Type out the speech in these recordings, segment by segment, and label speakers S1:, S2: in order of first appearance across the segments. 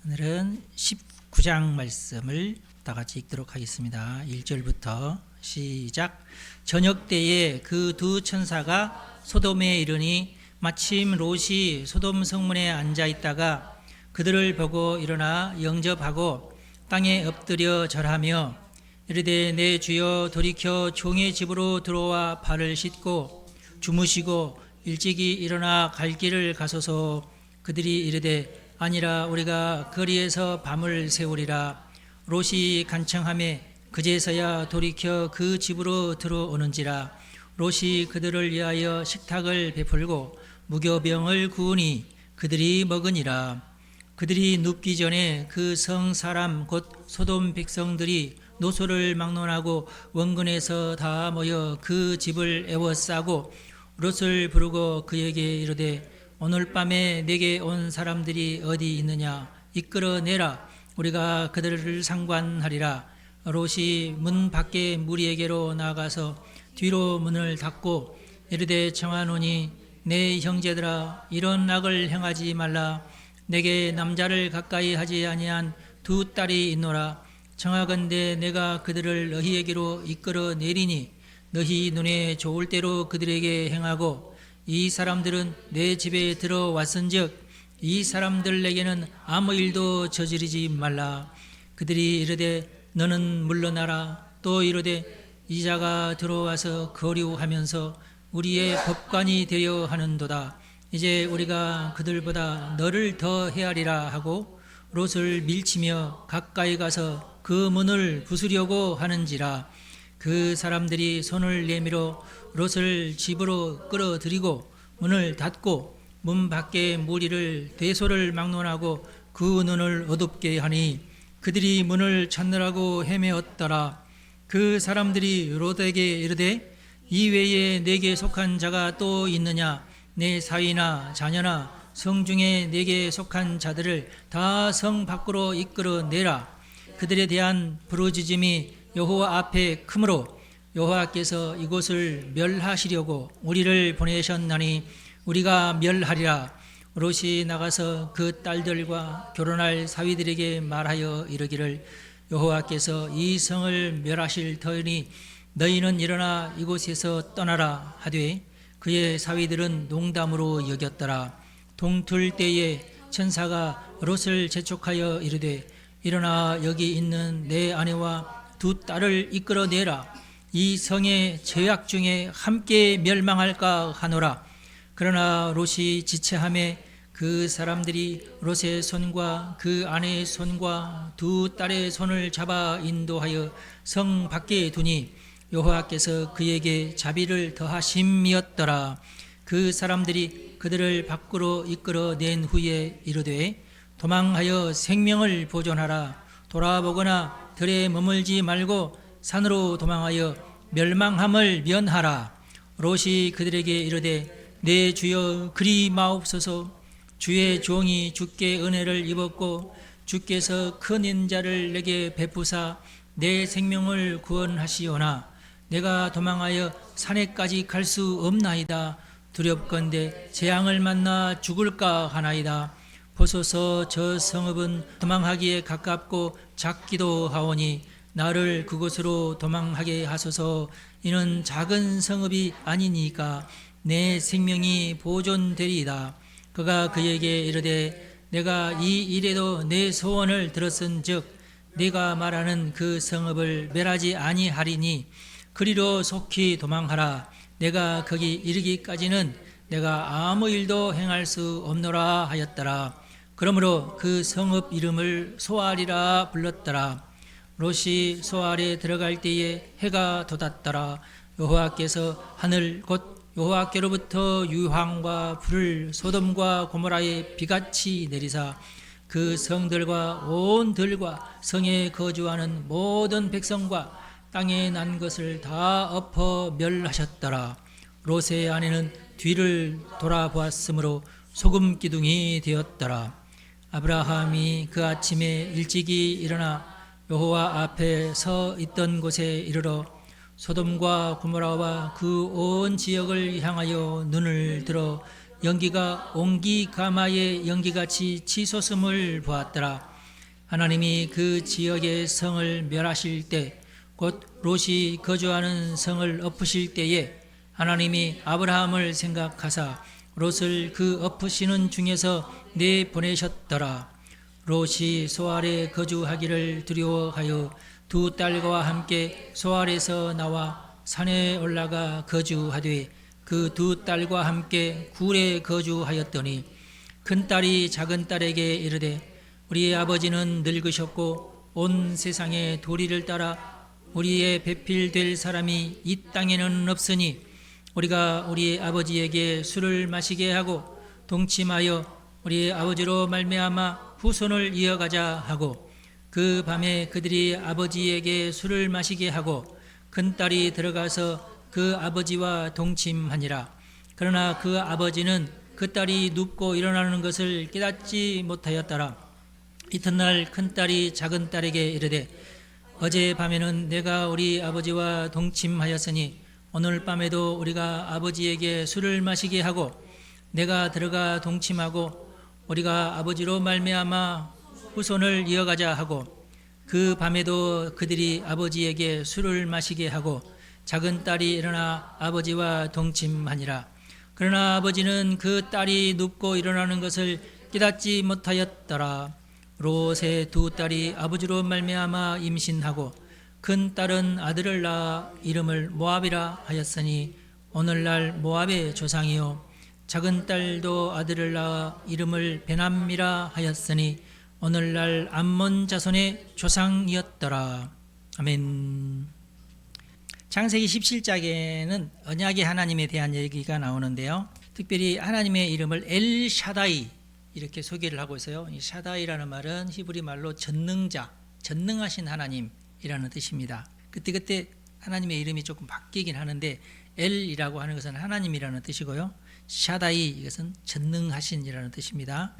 S1: 오늘은 19장 말씀을 다 같이 읽도록 하겠습니다. 1절부터 시작. 저녁 때에 그 두 천사가 소돔에 이르니 마침 롯이 소돔 성문에 앉아 있다가 그들을 보고 일어나 영접하고 땅에 엎드려 절하며 이르되 내 주여 돌이켜 종의 집으로 들어와 발을 씻고 주무시고 일찍이 일어나 갈 길을 가소서. 그들이 이르되 아니라 우리가 거리에서 밤을 새우리라. 롯이 간청하매 그제서야 돌이켜 그 집으로 들어오는지라. 롯이 그들을 위하여 식탁을 베풀고 무교병을 구우니 그들이 먹으니라. 그들이 눕기 전에 그 성 사람 곧 소돔 백성들이 노소를 막론하고 원근에서 다 모여 그 집을 에워싸고 롯을 부르고 그에게 이르되 오늘 밤에 내게 온 사람들이 어디 있느냐 이끌어내라. 우리가 그들을 상관하리라. 롯이 문 밖에 무리에게로 나가서 뒤로 문을 닫고 이르되 청하노니 내 형제들아 이런 악을 행하지 말라. 내게 남자를 가까이 하지 아니한 두 딸이 있노라. 청하건대 내가 그들을 너희에게로 이끌어내리니 너희 눈에 좋을 대로 그들에게 행하고 이 사람들은 내 집에 들어왔은즉 이 사람들에게는 아무 일도 저지르지 말라. 그들이 이르되 너는 물러나라. 또 이르되 이자가 들어와서 거류하면서 우리의 법관이 되려 하는도다. 이제 우리가 그들보다 너를 더 헤아리라 하고 롯을 밀치며 가까이 가서 그 문을 부수려고 하는지라. 그 사람들이 손을 내밀어 롯을 집으로 끌어들이고 문을 닫고 문 밖에 무리를 대소를 막론하고 그 눈을 어둡게 하니 그들이 문을 찾느라고 헤매었더라. 그 사람들이 롯에게 이르되 이 외에 내게 속한 자가 또 있느냐. 내 사위나 자녀나 성 중에 내게 속한 자들을 다 성 밖으로 이끌어내라. 그들에 대한 부르짖음이 여호와 앞에 크므로 여호와께서 이곳을 멸하시려고 우리를 보내셨나니 우리가 멸하리라. 롯이 나가서 그 딸들과 결혼할 사위들에게 말하여 이르기를 여호와께서 이 성을 멸하실 터이니 너희는 일어나 이곳에서 떠나라 하되 그의 사위들은 농담으로 여겼더라. 동틀 때에 천사가 롯을 재촉하여 이르되 일어나 여기 있는 내 아내와 두 딸을 이끌어내라. 이 성의 죄악 중에 함께 멸망할까 하노라. 그러나 롯이 지체하매 그 사람들이 롯의 손과 그 아내의 손과 두 딸의 손을 잡아 인도하여 성 밖에 두니 여호와께서 그에게 자비를 더하심이었더라. 그 사람들이 그들을 밖으로 이끌어낸 후에 이르되 도망하여 생명을 보존하라. 돌아보거나 들에 머물지 말고 산으로 도망하여 멸망함을 면하라. 롯이 그들에게 이르되 내 주여 그리 마옵소서. 주의 종이 주께 은혜를 입었고 주께서 큰 인자를 내게 베푸사 내 생명을 구원하시오나 내가 도망하여 산에까지 갈 수 없나이다. 두렵건대 재앙을 만나 죽을까 하나이다. 보소서 저 성읍은 도망하기에 가깝고 작기도 하오니 나를 그곳으로 도망하게 하소서. 이는 작은 성읍이 아니니까 내 생명이 보존되리이다. 그가 그에게 이르되 내가 이 일에도 내 소원을 들었은즉 네가 말하는 그 성읍을 멸하지 아니하리니 그리로 속히 도망하라. 내가 거기 이르기까지는 내가 아무 일도 행할 수 없노라 하였더라. 그러므로 그 성읍 이름을 소알이라 불렀더라. 롯이 소알에 들어갈 때에 해가 돋았더라. 여호와께서 하늘 곧 여호와께로부터 유황과 불을 소돔과 고모라에 비같이 내리사 그 성들과 온 들과 성에 거주하는 모든 백성과 땅에 난 것을 다 엎어 멸하셨더라. 롯의 아내는 뒤를 돌아보았으므로 소금 기둥이 되었더라. 아브라함이 그 아침에 일찍이 일어나 여호와 앞에 서 있던 곳에 이르러 소돔과 고모라와 그 온 지역을 향하여 눈을 들어 연기가 옹기 가마의 연기같이 치솟음을 보았더라. 하나님이 그 지역의 성을 멸하실 때, 곧 롯이 거주하는 성을 엎으실 때에 하나님이 아브라함을 생각하사 롯을 그 엎으시는 중에서 내보내셨더라. 롯이 소알에 거주하기를 두려워하여 두 딸과 함께 소알에서 나와 산에 올라가 거주하되 그 두 딸과 함께 굴에 거주하였더니 큰딸이 작은딸에게 이르되 우리의 아버지는 늙으셨고 온 세상에 도리를 따라 우리의 배필될 사람이 이 땅에는 없으니 우리가 우리 아버지에게 술을 마시게 하고 동침하여 우리 아버지로 말미암아 후손을 이어가자 하고 그 밤에 그들이 아버지에게 술을 마시게 하고 큰딸이 들어가서 그 아버지와 동침하니라. 그러나 그 아버지는 그 딸이 눕고 일어나는 것을 깨닫지 못하였더라. 이튿날 큰딸이 작은딸에게 이르되 어제 밤에는 내가 우리 아버지와 동침하였으니 오늘 밤에도 우리가 아버지에게 술을 마시게 하고 내가 들어가 동침하고 우리가 아버지로 말미암아 후손을 이어가자 하고 그 밤에도 그들이 아버지에게 술을 마시게 하고 작은 딸이 일어나 아버지와 동침하니라. 그러나 아버지는 그 딸이 눕고 일어나는 것을 깨닫지 못하였더라. 롯의 두 딸이 아버지로 말미암아 임신하고 큰 딸은 아들을 낳아 이름을 모압이라 하였으니 오늘날 모압의 조상이요 작은 딸도 아들을 낳아 이름을 베남이라 하였으니 오늘날 암몬 자손의 조상이었더라. 아멘. 창세기 17장에는 언약의 하나님에 대한 얘기가 나오는데요. 특별히 하나님의 이름을 엘샤다이 이렇게 소개를 하고 있어요. 이 샤다이라는 말은 히브리 말로 전능자, 전능하신 하나님이라는 뜻입니다. 그때 하나님의 이름이 조금 바뀌긴 하는데 엘이라고 하는 것은 하나님이라는 뜻이고요. 샤다이 이것은 전능하신이라는 뜻입니다.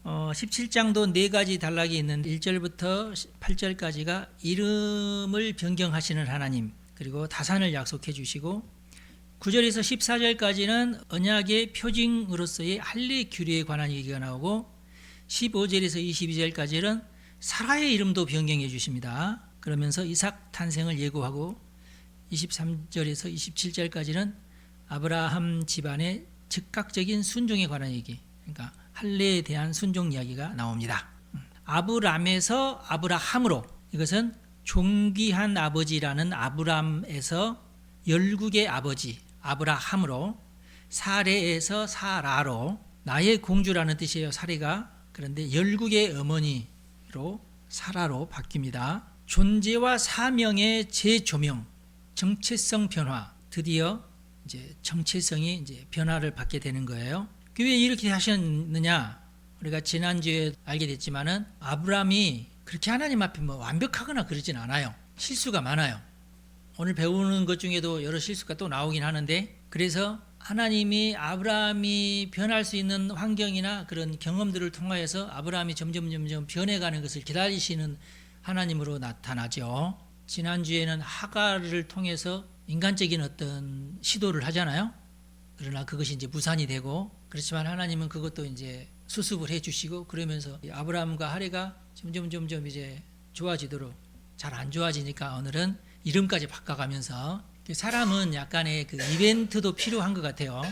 S1: 17장도 네 가지 단락이 있는데 1절부터 8절까지가 이름을 변경하시는 하나님, 그리고 다산을 약속해 주시고 9절에서 14절까지는 언약의 표징으로서의 할례 규례에 관한 얘기가 나오고 15절에서 22절까지는 사라의 이름도 변경해 주십니다. 그러면서 이삭 탄생을 예고하고 23절에서 27절까지는 아브라함 집안의 즉각적인 순종에 관한 얘기, 그러니까 할례에 대한 순종 이야기가 나옵니다. 아브람에서 아브라함으로, 이것은 존귀한 아버지라는 아브람에서 열국의 아버지 아브라함으로, 사레에서 사라로, 나의 공주라는 뜻이에요. 사레가. 그런데 열국의 어머니로 사라로 바뀝니다. 존재와 사명의 재조명, 정체성 변화, 드디어 이제 정체성이 이제 변화를 받게 되는 거예요. 왜 이렇게 하셨느냐? 우리가 지난주에 알게 됐지만은 아브람이 그렇게 하나님 앞에 뭐 완벽하거나 그러진 않아요. 실수가 많아요. 오늘 배우는 것 중에도 여러 실수가 또 나오긴 하는데, 그래서 하나님이 아브라함이 변할 수 있는 환경이나 그런 경험들을 통하여서 아브라함이 점점 변해가는 것을 기다리시는 하나님으로 나타나죠. 지난주에는 하갈을 통해서 인간적인 어떤 시도를 하잖아요. 그러나 그것이 이제 무산이 되고, 그렇지만 하나님은 그것도 이제 수습을 해 주시고, 그러면서 아브라함과 하레가 점점 이제 좋아지도록, 잘 안 좋아지니까 오늘은 이름까지 바꿔가면서, 사람은 약간의 그 이벤트도 필요한 것 같아요.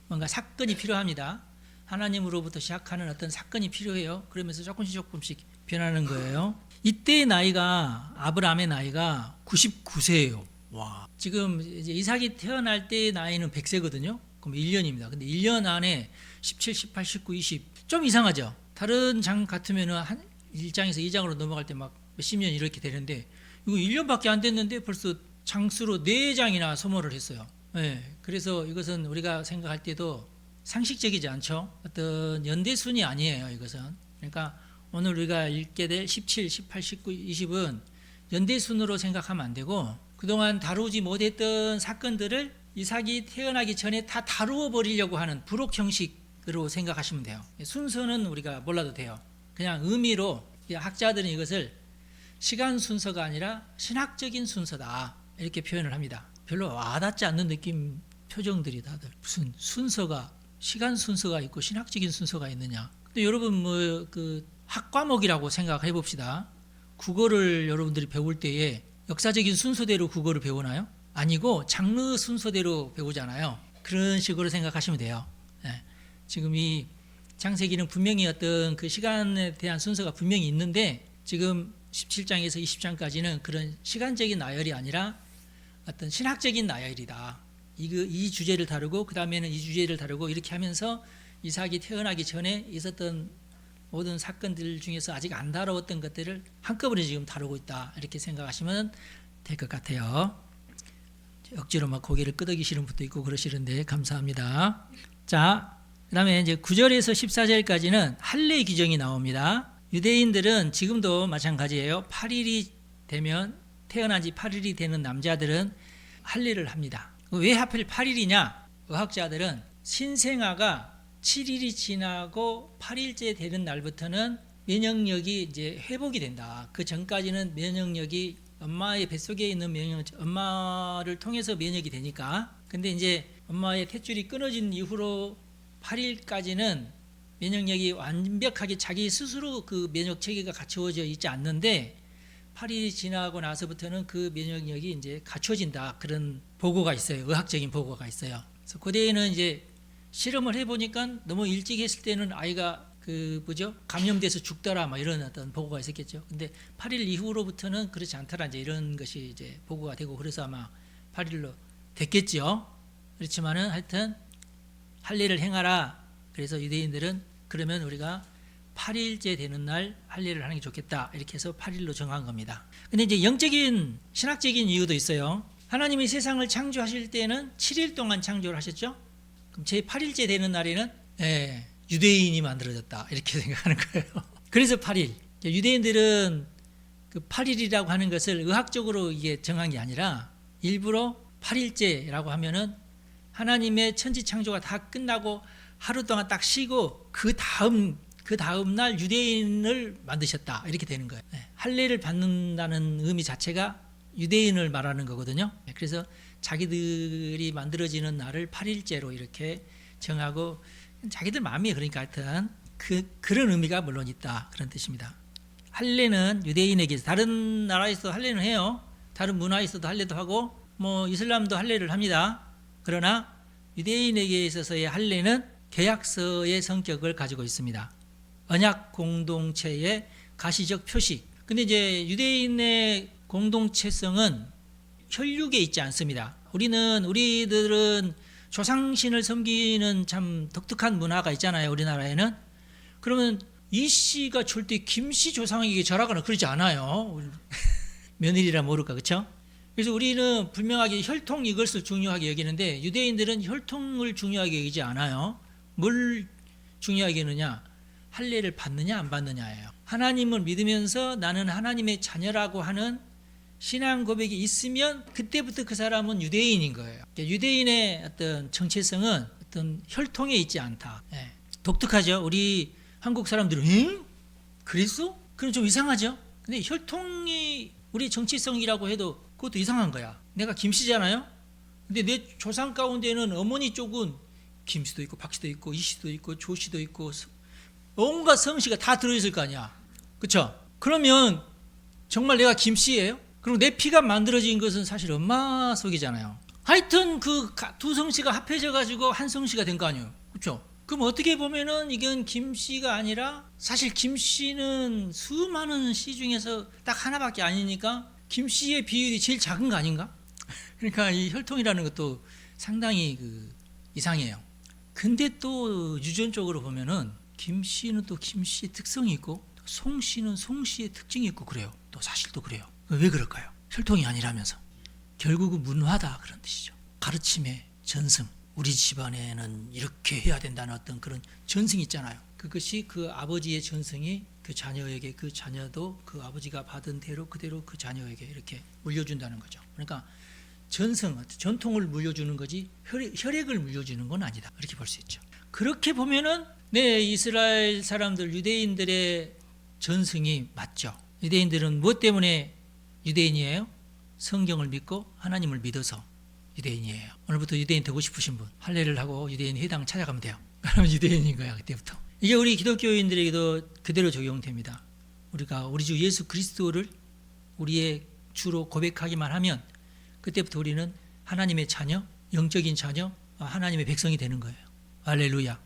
S1: 뭔가 사건이 필요합니다. 하나님으로부터 시작하는 어떤 사건이 필요해요. 그러면서 조금씩 변하는 거예요. 이때의 나이가, 아브라함의 나이가 99세예요. 와. 지금 이제 이삭이 태어날 때의 나이는 100세거든요. 그럼 1년입니다. 근데 1년 안에 17, 18, 19, 20. 좀 이상하죠? 다른 장 같으면은 한 1장에서 2장으로 넘어갈 때 막 몇십 년 이렇게 되는데, 이거 1년밖에 안 됐는데 벌써 장수로 4장이나 소모를 했어요. 네, 그래서 이것은 우리가 생각할 때도 상식적이지 않죠. 어떤 연대순이 아니에요, 이것은. 그러니까 오늘 우리가 읽게 될 17, 18, 19, 20은 연대순으로 생각하면 안 되고, 그동안 다루지 못했던 사건들을 이삭이 태어나기 전에 다 다루어 버리려고 하는 부록 형식으로 생각하시면 돼요. 순서는 우리가 몰라도 돼요. 그냥 의미로 학자들은 이것을 시간 순서가 아니라 신학적인 순서다, 이렇게 표현을 합니다. 별로 와닿지 않는 느낌 표정들이 다들, 무슨 순서가, 시간 순서가 있고 신학적인 순서가 있느냐. 근데 여러분 그 학과목이라고 생각해 봅시다. 국어를 여러분들이 배울 때에 역사적인 순서대로 국어를 배우나요? 아니고 장르 순서대로 배우잖아요. 그런 식으로 생각하시면 돼요. 예. 지금 이 창세기는 분명히 어떤 그 시간에 대한 순서가 분명히 있는데 지금 17장에서 20장까지는 그런 시간적인 나열이 아니라 어떤 신학적인 나열이다. 이 주제를 다루고 그 다음에는 이 주제를 다루고 이렇게 하면서 이삭이 태어나기 전에 있었던 모든 사건들 중에서 아직 안 다루었던 것들을 한꺼번에 지금 다루고 있다. 이렇게 생각하시면 될 것 같아요. 억지로 막 고개를 끄덕이시는 분도 있고 그러시는데 감사합니다. 자, 그 다음에 이제 9절에서 14절까지는 할례 규정이 나옵니다. 유대인들은 지금도 마찬가지예요. 8일이 되면 태어난 지 8일이 되는 남자들은 할례를 합니다. 왜 하필 8일이냐? 의학자들은 신생아가 7일이 지나고 8일째 되는 날부터는 면역력이 이제 회복이 된다. 그 전까지는 면역력이 엄마의 뱃속에 있는 엄마를 통해서 면역이 되니까. 근데 이제 엄마의 탯줄이 끊어진 이후로 8일까지는 면역력이 완벽하게 자기 스스로 그 면역 체계가 갖추어져 있지 않는데 8일이 지나고 나서부터는 그 면역력이 이제 갖춰진다. 그런 보고가 있어요. 의학적인 보고가 있어요. 그래서 고대에는 이제 실험을 해보니까 너무 일찍 했을 때는 아이가 감염돼서 죽더라, 막 이런 어떤 보고가 있었겠죠. 근데 8일 이후로부터는 그렇지 않더라, 이제 이런 것이 이제 보고가 되고 그래서 아마 8일로 됐겠죠. 그렇지만은 하여튼 할례를 행하라. 그래서 유대인들은 그러면 우리가 8일째 되는 날 할례를 하는 게 좋겠다. 이렇게 해서 8일로 정한 겁니다. 근데 이제 영적인, 신학적인 이유도 있어요. 하나님이 세상을 창조하실 때는 7일 동안 창조를 하셨죠. 그럼 제 8일째 되는 날에는 유대인이 만들어졌다. 이렇게 생각하는 거예요. 그래서 8일. 유대인들은 그 8일이라고 하는 것을 의학적으로 이게 정한 게 아니라 일부러 8일째라고 하면은 하나님의 천지 창조가 다 끝나고 하루 동안 딱 쉬고 그 다음 날 유대인을 만드셨다. 이렇게 되는 거예요. 할례를 받는다는 의미 자체가 유대인을 말하는 거거든요. 그래서 자기들이 만들어지는 날을 8일째로 이렇게 정하고 자기들 마음이 그러니까 하여튼 그런 의미가 물론 있다. 그런 뜻입니다. 할례는 유대인에게 다른 나라에서도 할례는 해요. 다른 문화에 있어도 할례도 하고 뭐 이슬람도 할례를 합니다. 그러나 유대인에게 있어서의 할례는 계약서의 성격을 가지고 있습니다. 언약 공동체의 가시적 표시. 근데 이제 유대인의 공동체성은 혈육에 있지 않습니다. 우리들은 조상신을 섬기는 참 독특한 문화가 있잖아요. 우리나라에는. 그러면 이 씨가 절대 김 씨 조상에게 절하거나 그러지 않아요. 며느리라 모를까, 그렇죠? 그래서 우리는 분명하게 혈통 이것을 중요하게 여기는데 유대인들은 혈통을 중요하게 여기지 않아요. 뭘 중요하게 여기느냐? 할례를 받느냐 안 받느냐예요. 하나님을 믿으면서 나는 하나님의 자녀라고 하는 신앙 고백이 있으면 그때부터 그 사람은 유대인인 거예요. 유대인의 어떤 정체성은 어떤 혈통에 있지 않다. 독특하죠. 우리 한국 사람들은 그랬어? 그럼 좀 이상하죠. 근데 혈통이 우리 정체성이라고 해도 그것도 이상한 거야. 내가 김씨잖아요. 근데 내 조상 가운데는 어머니 쪽은 김씨도 있고 박씨도 있고 이씨도 있고 조씨도 있고 온갖 성씨가 다 들어있을 거 아니야. 그렇죠? 그러면 정말 내가 김씨예요? 그리고 내 피가 만들어진 것은 사실 엄마 속이잖아요. 하여튼 그 두 성씨가 합해져 가지고 한 성씨가 된 거 아니에요. 그렇죠? 그럼 어떻게 보면은 이건 김씨가 아니라 사실 김씨는 수많은 씨 중에서 딱 하나밖에 아니니까 김씨의 비율이 제일 작은 거 아닌가? 그러니까 이 혈통이라는 것도 상당히 이상해요. 근데 또 유전적으로 보면은 김씨는 또 김씨의 특성이 있고 송씨는 송씨의 특징이 있고 그래요. 또 사실 또 그래요. 왜 그럴까요? 혈통이 아니라면서. 결국은 문화다 그런 뜻이죠. 가르침의 전승. 우리 집안에는 이렇게 해야 된다는 어떤 그런 전승이 있잖아요. 그것이 그 아버지의 전승이 그 자녀에게 그 자녀도 그 아버지가 받은 대로 그대로 그 자녀에게 이렇게 물려준다는 거죠. 그러니까 전승, 전통을 물려주는 거지 혈액을 물려주는 건 아니다. 이렇게 볼 수 있죠. 그렇게 보면은 이스라엘 사람들 유대인들의 전승이 맞죠. 유대인들은 무엇 때문에 유대인이에요? 성경을 믿고 하나님을 믿어서 유대인이에요. 오늘부터 유대인 되고 싶으신 분 할례를 하고 유대인 회당 찾아가면 돼요. 그러면 유대인인 거야 그때부터. 이게 우리 기독교인들에게도 그대로 적용됩니다. 우리가 우리 주 예수 그리스도를 우리의 주로 고백하기만 하면 그때부터 우리는 하나님의 자녀, 영적인 자녀, 하나님의 백성이 되는 거예요. 할렐루야.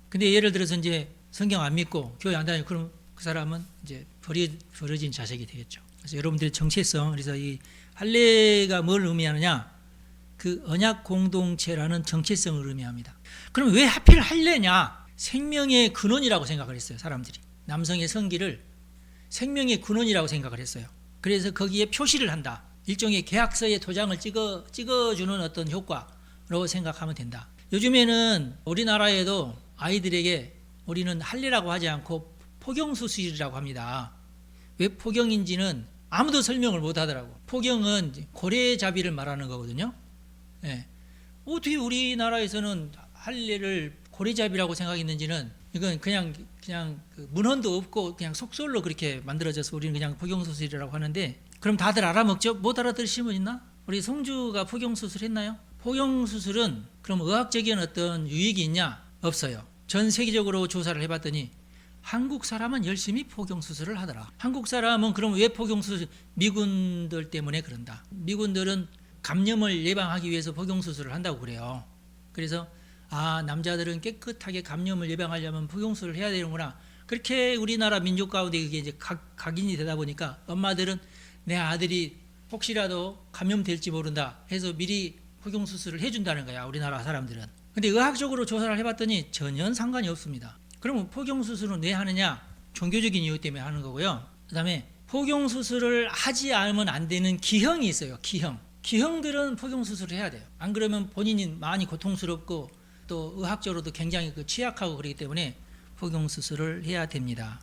S1: 근데 예를 들어서 이제 성경 안 믿고 교회 안 다니고 그럼 그 사람은 이제 버려진 자식이 되겠죠. 그래서 여러분들의 정체성, 그래서 이 할례가 뭘 의미하느냐? 그 언약 공동체라는 정체성을 의미합니다. 그럼 왜 하필 할례냐? 생명의 근원이라고 생각을 했어요, 사람들이. 남성의 성기를 생명의 근원이라고 생각을 했어요. 그래서 거기에 표시를 한다. 일종의 계약서에 도장을 찍어주는 어떤 효과로 생각하면 된다. 요즘에는 우리나라에도 아이들에게 우리는 할례라고 하지 않고 포경수술이라고 합니다. 왜 포경인지는 아무도 설명을 못 하더라고. 포경은 고래잡이를 말하는 거거든요. 예. 어떻게 우리나라에서는 할례를 고래잡이라고 생각했는지는 이건 그냥 그 문헌도 없고 그냥 속설로 그렇게 만들어져서 우리는 그냥 포경수술이라고 하는데, 그럼 다들 알아먹죠? 못 알아들으신 분 있나? 우리 성주가 포경수술 했나요? 포경수술은 그럼 의학적인 어떤 유익이 있냐? 없어요. 전 세계적으로 조사를 해봤더니 한국 사람은 열심히 포경수술을 하더라. 한국 사람은 그럼 왜 포경수술? 미군들 때문에 그런다. 미군들은 감염을 예방하기 위해서 포경수술을 한다고 그래요. 그래서 남자들은 깨끗하게 감염을 예방하려면 포경수술을 해야 되는구나. 그렇게 우리나라 민족 가운데 이게 이제 각인이 되다 보니까 엄마들은 내 아들이 혹시라도 감염될지 모른다 해서 미리 포경수술을 해준다는 거야, 우리나라 사람들은. 근데 의학적으로 조사를 해봤더니 전혀 상관이 없습니다. 그러면 포경수술은 왜 하느냐? 종교적인 이유 때문에 하는 거고요. 그 다음에 포경수술을 하지 않으면 안 되는 기형이 있어요. 기형들은 포경수술을 해야 돼요. 안 그러면 본인이 많이 고통스럽고 또 의학적으로도 굉장히 취약하고 그렇기 때문에 포경수술을 해야 됩니다.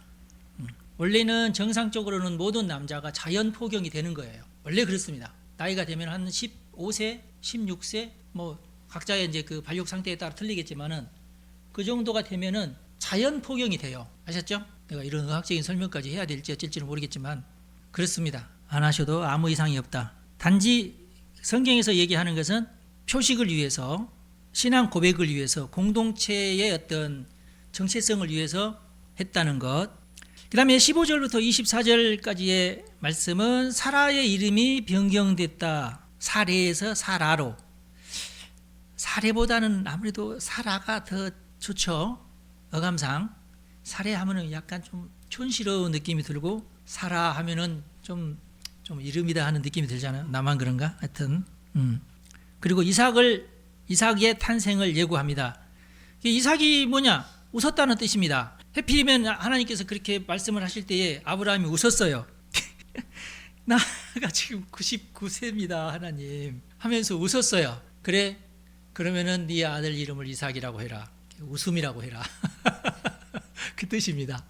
S1: 원래는 정상적으로는 모든 남자가 자연 포경이 되는 거예요. 원래 그렇습니다. 나이가 되면 한 15세, 16세, 뭐 각자의 이제 그 발육 상태에 따라 틀리겠지만은 그 정도가 되면은 자연 포경이 돼요. 아셨죠? 내가 이런 의학적인 설명까지 해야 될지 어쩔지는 모르겠지만 그렇습니다. 안 하셔도 아무 이상이 없다. 단지 성경에서 얘기하는 것은 표식을 위해서, 신앙 고백을 위해서, 공동체의 어떤 정체성을 위해서 했다는 것. 그 다음에 15절부터 24절까지의 말씀은 사라의 이름이 변경됐다. 사레에서 사라로. 사레보다는 아무래도 사라가 더 좋죠. 어감상. 사레 하면은 약간 좀 촌스러운 느낌이 들고, 사라 하면은 좀 이름이다 하는 느낌이 들잖아요. 나만 그런가? 하여튼. 그리고 이삭의 탄생을 예고합니다. 이삭이 뭐냐? 웃었다는 뜻입니다. 해필이면 하나님께서 그렇게 말씀을 하실 때에 아브라함이 웃었어요. 나가 지금 99세입니다, 하나님. 하면서 웃었어요. 그래? 그러면은 네 아들 이름을 이삭이라고 해라. 웃음이라고 해라. 그 뜻입니다.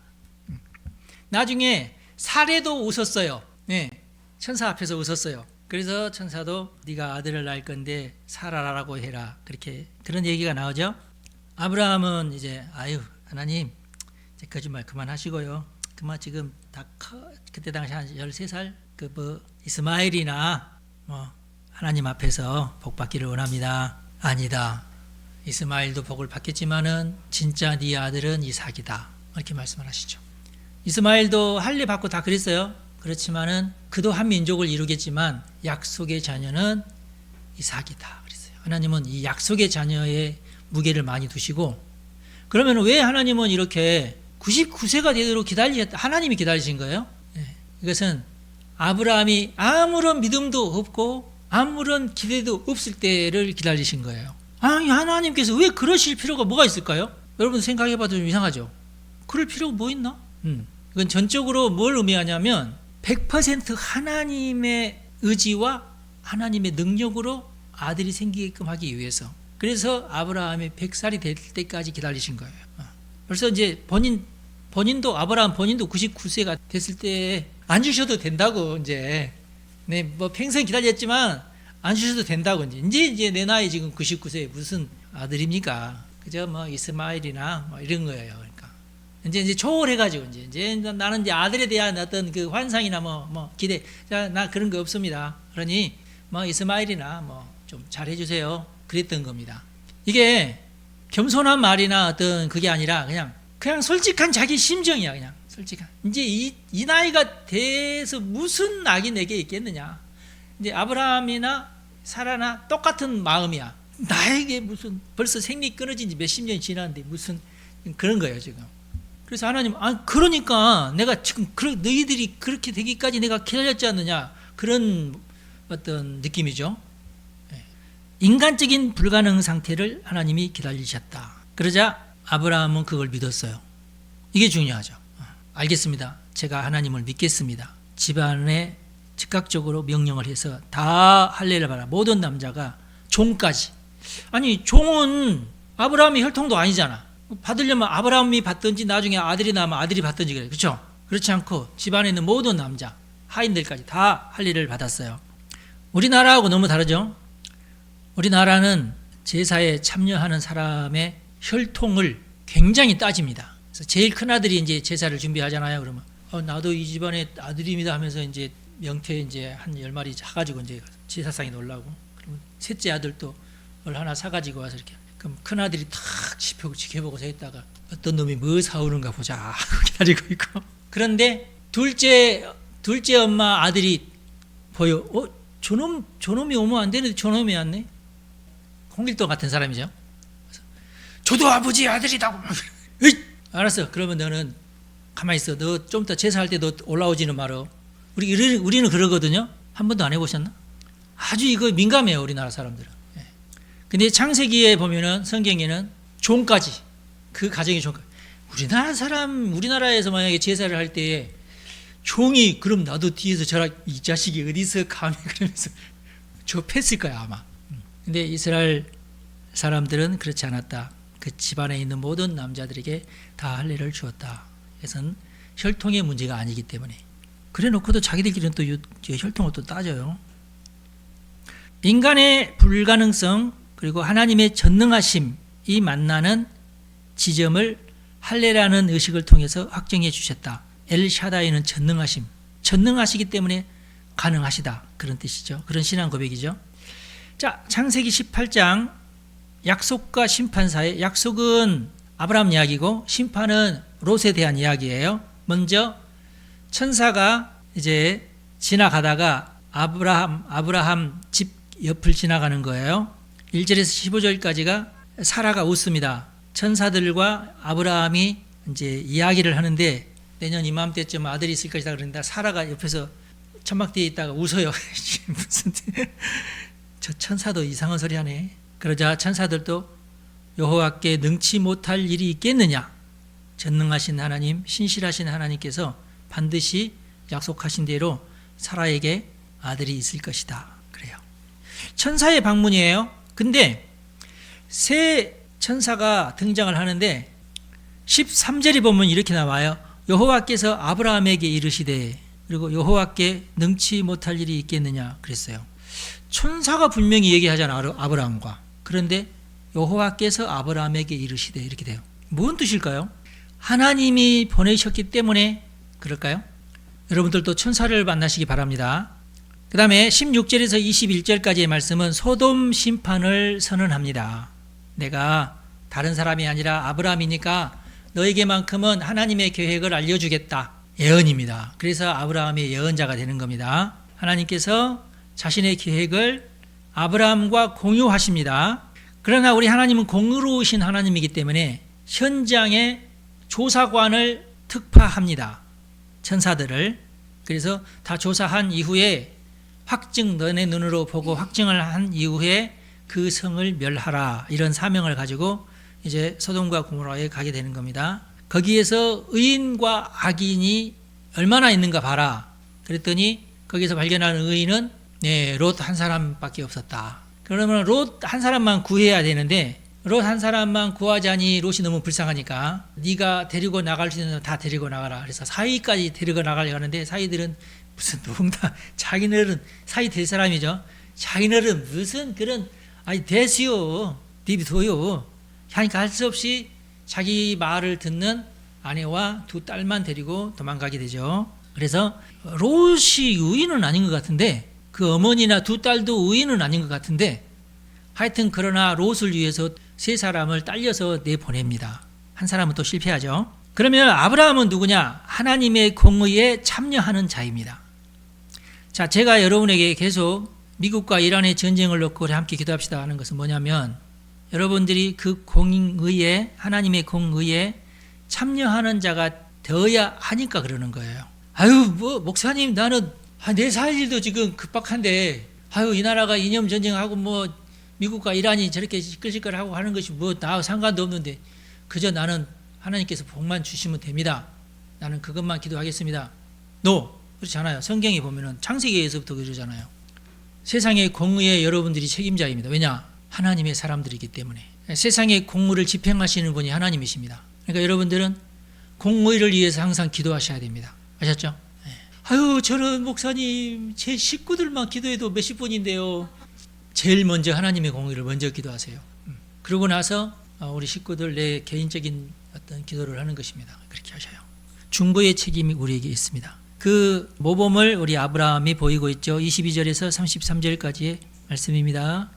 S1: 나중에 사레도 웃었어요. 네, 천사 앞에서 웃었어요. 그래서 천사도 네가 아들을 낳을 건데 사라라고 해라. 그런 얘기가 나오죠. 아브라함은 이제 하나님 이제 거짓말 그만하시고요. 그만 지금 그때 당시 한 13살 이스마엘이나 하나님 앞에서 복 받기를 원합니다. 아니다. 이스마엘도 복을 받겠지만은 진짜 네 아들은 이삭이다. 이렇게 말씀을 하시죠. 이스마엘도 할례 받고 다 그랬어요. 그렇지만은 그도 한 민족을 이루겠지만 약속의 자녀는 이삭이다. 그랬어요. 하나님은 이 약속의 자녀의 무게를 많이 두시고, 그러면 왜 하나님은 이렇게 99세가 되도록 하나님이 기다리신 거예요? 네. 이것은 아브라함이 아무런 믿음도 없고 아무런 기대도 없을 때를 기다리신 거예요. 하나님께서 왜 그러실 필요가 뭐가 있을까요? 여러분 생각해봐도 좀 이상하죠? 그럴 필요가 뭐 있나? 이건 전적으로 뭘 의미하냐면 100% 하나님의 의지와 하나님의 능력으로 아들이 생기게끔 하기 위해서. 그래서 아브라함이 100살이 될 때까지 기다리신 거예요. 벌써 이제 아브라함 본인도 99세가 됐을 때 안 주셔도 된다고, 이제. 네, 평생 기다렸지만 안 주셔도 된다고. 이제 내 나이 지금 99세 무슨 아들입니까? 그저 이스마엘이나 이런 거예요. 그러니까 이제 초월해가지고 이제 나는 이제 아들에 대한 어떤 그 환상이나 기대, 나 그런 거 없습니다. 그러니 이스마엘이나 좀 잘해주세요. 그랬던 겁니다. 이게 겸손한 말이나 어떤 그게 아니라 그냥 그냥 솔직한 자기 심정이야. 그냥 솔직한. 이제 이 나이가 돼서 무슨 낙이 내게 있겠느냐. 이제 아브라함이나 사라나 똑같은 마음이야. 나에게 무슨 벌써 생리 끊어진 지 몇십 년이 지났는데 무슨 그런 거예요 지금. 그래서 하나님, 그러니까 내가 지금 너희들이 그렇게 되기까지 내가 기다렸지 않느냐, 그런 어떤 느낌이죠. 인간적인 불가능 상태를 하나님이 기다리셨다. 그러자 아브라함은 그걸 믿었어요. 이게 중요하죠. 알겠습니다. 제가 하나님을 믿겠습니다. 집안에 즉각적으로 명령을 해서 다 할례를 받아. 모든 남자가 종까지. 아니, 종은 아브라함의 혈통도 아니잖아. 받으려면 아브라함이 받든지 나중에 아들이 나면 아들이 받든지 그래. 그렇죠? 그렇지 않고 집안에 있는 모든 남자, 하인들까지 다 할례를 받았어요. 우리나라하고 너무 다르죠? 우리나라는 제사에 참여하는 사람의 혈통을 굉장히 따집니다. 그래서 제일 큰 아들이 이제 제사를 준비하잖아요. 그러면 나도 이 집안의 아들입니다 하면서 이제 명태 이제 한 10마리 사가지고 이제 제사상에 놓으려고. 그러면 셋째 아들도 뭘 하나 사가지고 와서 이렇게. 그럼 큰 아들이 탁 지켜보고서 있다가 어떤 놈이 뭐 사오는가 보자 하고 기다리고 있고. 그런데 둘째 엄마 아들이 보여. 저놈이 오면 안 되는데 저놈이 왔네. 홍길동 같은 사람이죠. 저도 아버지 아들이다고. 알았어. 그러면 너는 가만히 있어. 너 좀 더 제사할 때 너 올라오지는 말어. 우리는 그러거든요. 한 번도 안 해보셨나? 아주 이거 민감해요, 우리나라 사람들은. 근데 창세기에 보면은 성경에는 종까지, 그 가정의 종까지. 우리나라에서 만약에 제사를 할 때에 종이, 그럼 나도 뒤에서 이 자식이 어디서 감히 그러면서 접했을 거야 아마. 근데 이스라엘 사람들은 그렇지 않았다. 그 집안에 있는 모든 남자들에게 다 할례를 주었다. 그래서는 혈통의 문제가 아니기 때문에. 그래 놓고도 자기들끼리는 또 혈통을 또 따져요. 인간의 불가능성 그리고 하나님의 전능하심이 만나는 지점을 할례라는 의식을 통해서 확정해 주셨다. 엘샤다이는 전능하시기 때문에 가능하시다. 그런 뜻이죠. 그런 신앙 고백이죠. 자, 창세기 18장 약속과 심판 사이. 약속은 아브라함 이야기고 심판은 롯에 대한 이야기예요. 먼저 천사가 이제 지나가다가 아브라함 집 옆을 지나가는 거예요. 1절에서 15절까지가 사라가 웃습니다. 천사들과 아브라함이 이제 이야기를 하는데 내년 이맘때쯤 아들이 있을 것이다 그런다. 사라가 옆에서 천막대에 있다가 웃어요. 무슨 저 천사도 이상한 소리 하네. 그러자 천사들도 여호와께 능치 못할 일이 있겠느냐. 전능하신 하나님, 신실하신 하나님께서 반드시 약속하신 대로 사라에게 아들이 있을 것이다. 그래요. 천사의 방문이에요. 근데 새 천사가 등장을 하는데 13절이 보면 이렇게 나와요. 여호와께서 아브라함에게 이르시되, 그리고 여호와께 능치 못할 일이 있겠느냐 그랬어요. 천사가 분명히 얘기하잖아, 아브라함과. 그런데 여호와께서 아브라함에게 이르시되 이렇게 돼요. 무슨 뜻일까요? 하나님이 보내셨기 때문에 그럴까요? 여러분들도 천사를 만나시기 바랍니다. 그 다음에 16절에서 21절까지의 말씀은 소돔 심판을 선언합니다. 내가 다른 사람이 아니라 아브라함이니까 너에게만큼은 하나님의 계획을 알려주겠다. 예언입니다. 그래서 아브라함이 예언자가 되는 겁니다. 하나님께서 자신의 계획을 아브라함과 공유하십니다. 그러나 우리 하나님은 공의로우신 하나님이기 때문에 현장에 조사관을 특파합니다. 천사들을. 그래서 다 조사한 이후에 너네 눈으로 보고 확증을 한 이후에 그 성을 멸하라. 이런 사명을 가지고 이제 소돔과 고모라에 가게 되는 겁니다. 거기에서 의인과 악인이 얼마나 있는가 봐라. 그랬더니 거기서 발견하는 의인은 롯 한 사람밖에 없었다. 그러면 롯 한 사람만 구해야 되는데 롯 한 사람만 구하자니 롯이 너무 불쌍하니까 네가 데리고 나갈 수 있는 다 데리고 나가라. 그래서 사위까지 데리고 나가려고 하는데 사위들은 무슨 농담, 자기네들은 사위 될 사람이죠. 자기네들은 무슨 그런 됐어요. 니비둬요. 하니까 할 수 없이 자기 말을 듣는 아내와 두 딸만 데리고 도망가게 되죠. 그래서 롯이 의인은 아닌 것 같은데 그 어머니나 두 딸도 의인은 아닌 것 같은데 하여튼 그러나 롯을 위해서 세 사람을 딸려서 내보냅니다. 한 사람은 또 실패하죠. 그러면 아브라함은 누구냐? 하나님의 공의에 참여하는 자입니다. 자, 제가 여러분에게 계속 미국과 이란의 전쟁을 놓고 함께 기도합시다 하는 것은 뭐냐면, 여러분들이 그 공의에, 하나님의 공의에 참여하는 자가 되어야 하니까 그러는 거예요. 아유, 뭐 목사님, 나는 내 살 일도 지금 급박한데, 아유, 이 나라가 이념 전쟁하고 뭐 미국과 이란이 저렇게 시끌시끌하고 하는 것이 뭐 나 상관도 없는데, 그저 나는 하나님께서 복만 주시면 됩니다. 나는 그것만 기도하겠습니다. 그렇지 않아요. 성경에 보면은 창세기에서부터 그러잖아요. 세상의 공의에 여러분들이 책임자입니다. 왜냐? 하나님의 사람들이기 때문에. 세상의 공의를 집행하시는 분이 하나님이십니다. 그러니까 여러분들은 공의를 위해서 항상 기도하셔야 됩니다. 아셨죠? 아유, 저는 목사님, 제 식구들만 기도해도 몇십 분인데요. 제일 먼저 하나님의 공의를 먼저 기도하세요. 그러고 나서 우리 식구들 내 개인적인 어떤 기도를 하는 것입니다. 그렇게 하셔요. 중보의 책임이 우리에게 있습니다. 그 모범을 우리 아브라함이 보이고 있죠. 22절에서 33절까지의 말씀입니다.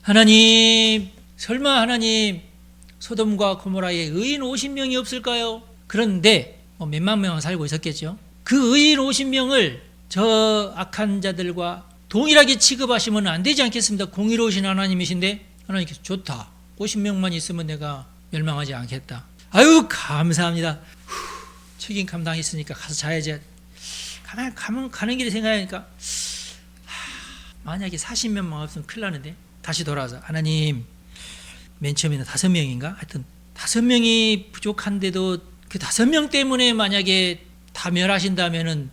S1: 하나님, 설마 하나님 소돔과 고모라에 의인 50명이 없을까요? 그런데 몇만 명 살고 있었겠죠. 그 의인 50명을 저 악한 자들과 동일하게 취급하시면 안 되지 않겠습니다. 공의로우신 하나님이신데 하나님께서 좋다. 50명만 있으면 내가 멸망하지 않겠다. 아유, 감사합니다. 책임 감당했으니까 가서 자야지. 가는 길에 생각하니까 만약에 40명만 없으면 큰일 나는데, 다시 돌아와서 하나님, 맨 처음에는 5명인가? 하여튼 5명이 부족한데도 그 5명 때문에 만약에 다 멸하신다면은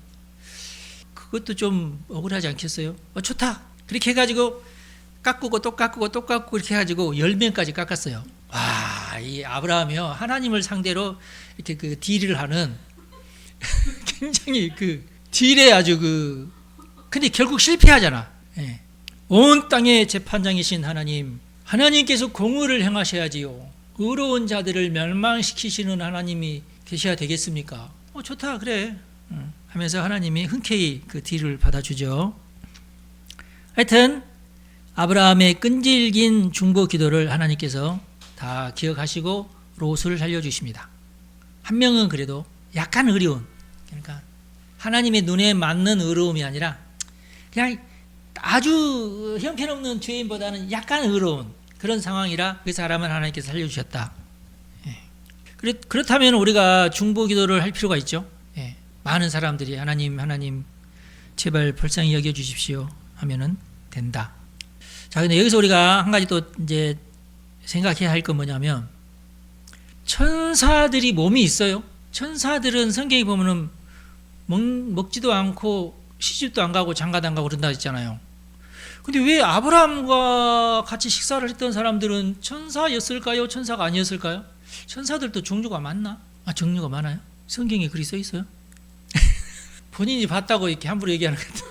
S1: 그것도 좀 억울하지 않겠어요? 좋다. 그렇게 해가지고 깎고 또 깎고 또 깎고 이렇게 해가지고 10명까지 깎았어요. 와, 이 아브라함이요, 하나님을 상대로 이렇게 그 딜을 하는 굉장히 그 딜에 아주 근데 결국 실패하잖아. 예. 온 땅의 재판장이신 하나님, 하나님께서 공의를 행하셔야지요. 의로운 자들을 멸망시키시는 하나님이 계셔야 되겠습니까? 좋다, 그래. 하면서 하나님이 흔쾌히 그 딜을 받아주죠. 하여튼 아브라함의 끈질긴 중보 기도를 하나님께서 다 기억하시고 롯을 살려주십니다. 한 명은 그래도 약간 어려운, 그러니까 하나님의 눈에 맞는 의로움이 아니라 그냥 아주 형편없는 죄인보다는 약간 의로운 그런 상황이라 그 사람을 하나님께서 살려주셨다. 그렇다면 우리가 중보 기도를 할 필요가 있죠. 많은 사람들이 하나님 제발 불쌍히 여겨주십시오 하면은 된다. 자, 근데 여기서 우리가 한 가지 또 이제 생각해야 할 건 뭐냐면, 천사들이 몸이 있어요. 천사들은 성경에 보면은 먹지도 않고 시집도 안 가고 장가도 안 가고 그런다 했잖아요. 근데 왜 아브라함과 같이 식사를 했던 사람들은 천사였을까요? 천사가 아니었을까요? 천사들도 종류가 많나? 종류가 많아요? 성경에 글이 써 있어요? 본인이 봤다고 이렇게 함부로 얘기하는 것 같아요.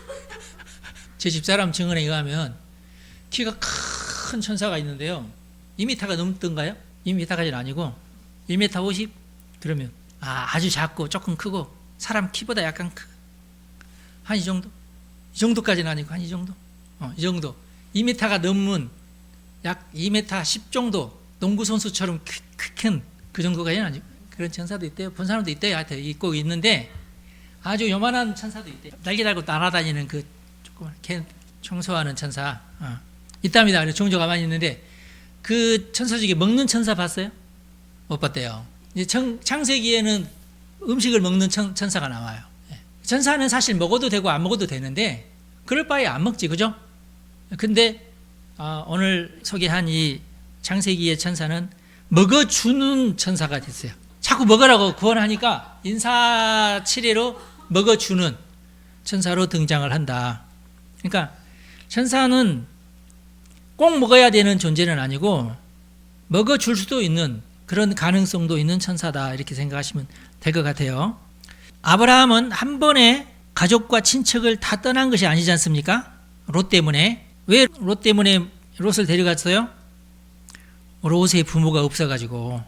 S1: 제 집사람 증언에 의하면 키가 큰 천사가 있는데요, 2m가 넘던가요? 2m까지는 아니고 1m 50? 그러면 아주 작고 조금 크고 사람 키보다 약간 한 이 정도? 이 정도까지는 아니고 한 이 정도? 이 정도. 2m가 넘은 약 2m 10 정도, 농구 선수처럼 큰 그 정도까지는 아니고 그런 천사도 있대요. 본 사람도 있대요. 하여튼 있고 있는데 아주 요만한 천사도 있대요. 날개 달고 날아다니는 그 조그만 개 청소하는 천사 있답니다. 그래서 종조가 많이 있는데 그 천사 중에 먹는 천사 봤어요? 못 봤대요. 이제 창세기에는 음식을 먹는 천사가 나와요. 천사는 사실 먹어도 되고 안 먹어도 되는데 그럴 바에 안 먹지, 그죠? 근데 오늘 소개한 이 창세기의 천사는 먹어주는 천사가 됐어요. 자꾸 먹으라고 구원하니까 인사치레로 먹어주는 천사로 등장을 한다. 그러니까 천사는 꼭 먹어야 되는 존재는 아니고 먹어줄 수도 있는 그런 가능성도 있는 천사다, 이렇게 생각하시면 될 것 같아요. 아브라함은 한 번에 가족과 친척을 다 떠난 것이 아니지 않습니까? 롯 때문에. 왜 롯 때문에 롯을 데려갔어요? 롯의 부모가 없어가지고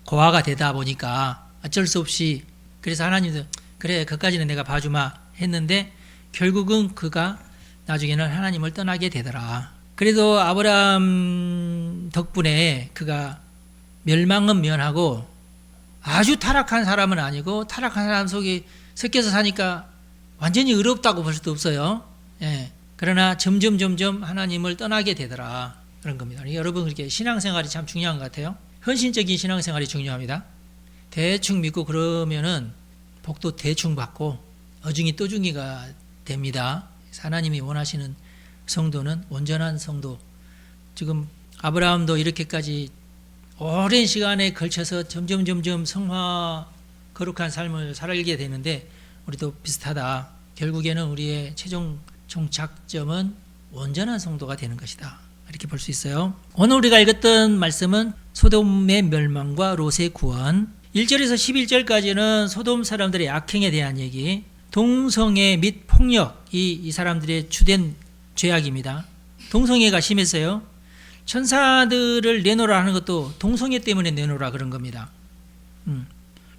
S1: 고아가 되다 보니까 어쩔 수 없이, 그래서 하나님도 그래 그까지는 내가 봐주마 했는데 결국은 그가 나중에는 하나님을 떠나게 되더라. 그래도 아브라함 덕분에 그가 멸망은 면하고 아주 타락한 사람은 아니고 타락한 사람 속에 섞여서 사니까 완전히 의롭다고 볼 수도 없어요. 예. 그러나 점점 하나님을 떠나게 되더라. 그런 겁니다. 여러분 그렇게 신앙생활이 참 중요한 것 같아요. 헌신적인 신앙생활이 중요합니다. 대충 믿고 그러면은 복도 대충 받고 어중이 또중이가 됩니다. 하나님이 원하시는 성도는 온전한 성도. 지금 아브라함도 이렇게까지 오랜 시간에 걸쳐서 점점 성화 거룩한 삶을 살게 되는데 우리도 비슷하다. 결국에는 우리의 최종 종착점은 온전한 성도가 되는 것이다. 이렇게 볼 수 있어요. 오늘 우리가 읽었던 말씀은 소돔의 멸망과 롯의 구원, 1절에서 11절까지는 소돔 사람들의 악행에 대한 얘기, 동성애 및 폭력이 이 사람들의 주된 죄악입니다. 동성애가 심했어요. 천사들을 내놓으라 하는 것도 동성애 때문에 내놓으라 그런 겁니다.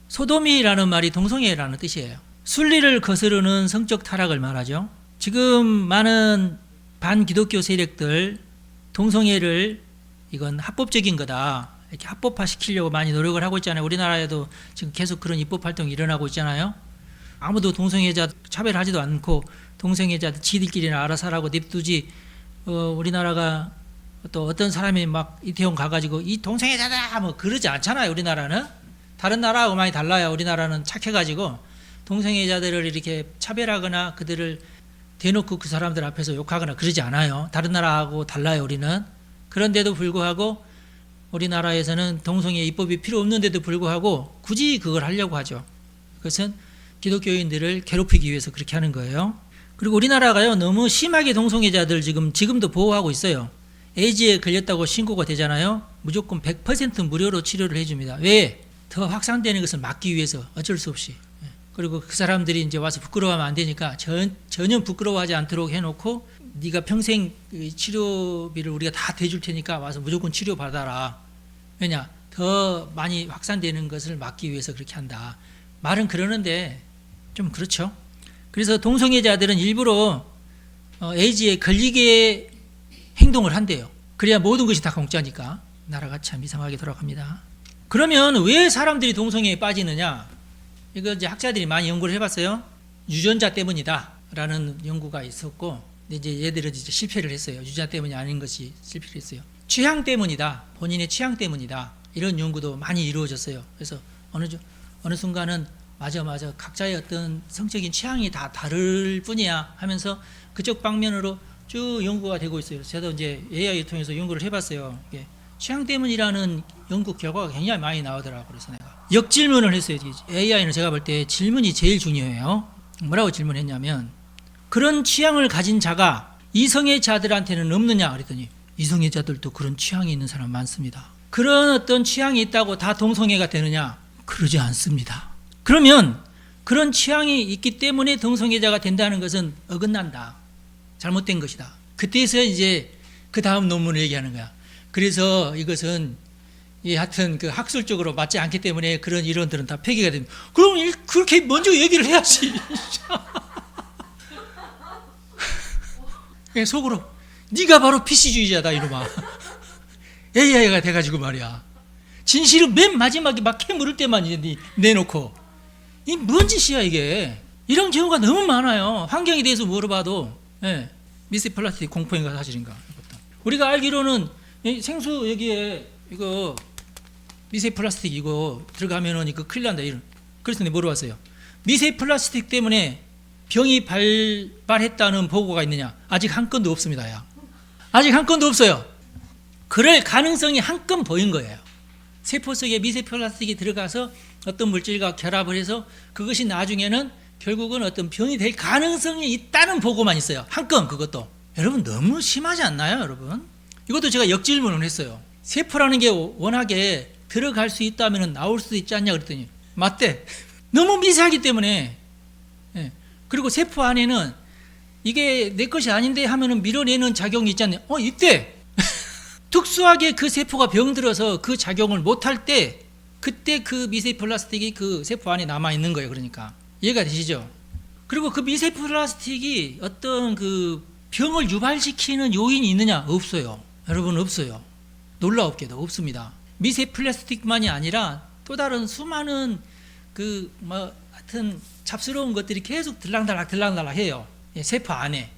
S1: 소돔이라는 말이 동성애라는 뜻이에요. 순리를 거스르는 성적 타락을 말하죠. 지금 많은 반기독교 세력들 동성애를 이건 합법적인 거다 이렇게 합법화시키려고 많이 노력을 하고 있잖아요. 우리나라에도 지금 계속 그런 입법 활동이 일어나고 있잖아요. 아무도 동성애자 차별하지도 않고 동성애자들 지들끼리나 알아서 하라고 냅두지. 우리나라가 또 어떤 사람이 막 이태원 가가지고 이 동성애자다 뭐 그러지 않잖아요. 우리나라는 다른 나라하고 많이 달라요. 우리나라는 착해가지고 동성애자들을 이렇게 차별하거나 그들을 대놓고 그 사람들 앞에서 욕하거나 그러지 않아요. 다른 나라하고 달라요. 우리는. 그런데도 불구하고 우리나라에서는 동성애 입법이 필요 없는데도 불구하고 굳이 그걸 하려고 하죠. 그것은 기독교인들을 괴롭히기 위해서 그렇게 하는 거예요. 그리고 우리나라가요 너무 심하게 동성애자들 지금도 보호하고 있어요. 에이즈에 걸렸다고 신고가 되잖아요. 무조건 100% 무료로 치료를 해줍니다. 왜? 더 확산되는 것을 막기 위해서 어쩔 수 없이. 그리고 그 사람들이 이제 와서 부끄러워하면 안 되니까 전혀 부끄러워하지 않도록 해놓고 네가 평생 치료비를 우리가 다 대줄 테니까 와서 무조건 치료 받아라. 왜냐? 더 많이 확산되는 것을 막기 위해서 그렇게 한다. 말은 그러는데 좀 그렇죠. 그래서 동성애자들은 일부러 에이즈에 걸리게 행동을 한대요. 그래야 모든 것이 다 공짜니까. 나라가 참 이상하게 돌아갑니다. 그러면 왜 사람들이 동성애에 빠지느냐? 이거 이제 학자들이 많이 연구를 해봤어요. 유전자 때문이다 라는 연구가 있었고, 근데 이제 얘들은 이제 실패를 했어요. 유전자 때문이 아닌 것이 실패를 했어요. 취향 때문이다. 본인의 취향 때문이다. 이런 연구도 많이 이루어졌어요. 그래서 어느 순간은 맞아. 각자의 어떤 성적인 취향이 다 다를 뿐이야 하면서 그쪽 방면으로 쭉 연구가 되고 있어요. 저도 이제 AI를 통해서 연구를 해봤어요. 이게 취향 때문이라는 연구 결과가 굉장히 많이 나오더라고요. 그래서 내가 역질문을 했어요. AI는 제가 볼 때 질문이 제일 중요해요. 뭐라고 질문했냐면, 그런 취향을 가진 자가 이성애자들한테는 없느냐 그랬더니 이성애자들도 그런 취향이 있는 사람 많습니다. 그런 어떤 취향이 있다고 다 동성애가 되느냐? 그러지 않습니다. 그러면 그런 취향이 있기 때문에 동성애자가 된다는 것은 어긋난다. 잘못된 것이다. 그때서 이제 그 다음 논문을 얘기하는 거야. 그래서 이것은 하여튼 그 학술적으로 맞지 않기 때문에 그런 이론들은 다 폐기가 됩니다. 그럼 그렇게 먼저 얘기를 해야지. 속으로 네가 바로 PC주의자다 이놈아. AI가 돼가지고 말이야. 진실은 맨 마지막에 막 캐물을 때만 이제 내놓고 이 뭔 짓이야 이게. 이런 경우가 너무 많아요. 환경에 대해서 물어봐도 미세 플라스틱 공포인가 사실인가. 우리가 알기로는 생수 여기에 이거 미세 플라스틱 이거 들어가면은 이거 큰일 난다 이런. 그래서 내가 물어봤어요. 미세 플라스틱 때문에 병이 발발했다는 보고가 있느냐? 아직 한 건도 없습니다. 야. 아직 한 건도 없어요. 그럴 가능성이 한 건 보인 거예요. 세포 속에 미세 플라스틱이 들어가서 어떤 물질과 결합을 해서 그것이 나중에는 결국은 어떤 병이 될 가능성이 있다는 보고만 있어요. 한 건 그것도. 여러분 너무 심하지 않나요, 여러분? 이것도 제가 역질문을 했어요. 세포라는 게 워낙에 들어갈 수 있다면 나올 수도 있지 않냐 그랬더니 맞대. 너무 미세하기 때문에. 그리고 세포 안에는 이게 내 것이 아닌데 하면은 밀어내는 작용이 있잖아요. 이때 특수하게 그 세포가 병들어서 그 작용을 못할 때 그때 그 미세 플라스틱이 그 세포 안에 남아 있는 거예요. 그러니까 이해가 되시죠? 그리고 그 미세 플라스틱이 어떤 그 병을 유발시키는 요인이 있느냐? 없어요. 여러분 없어요. 놀라웠게도 없습니다. 미세 플라스틱만이 아니라 또 다른 수많은 하여튼 잡스러운 것들이 계속 들락달락 해요. 예, 세포 안에.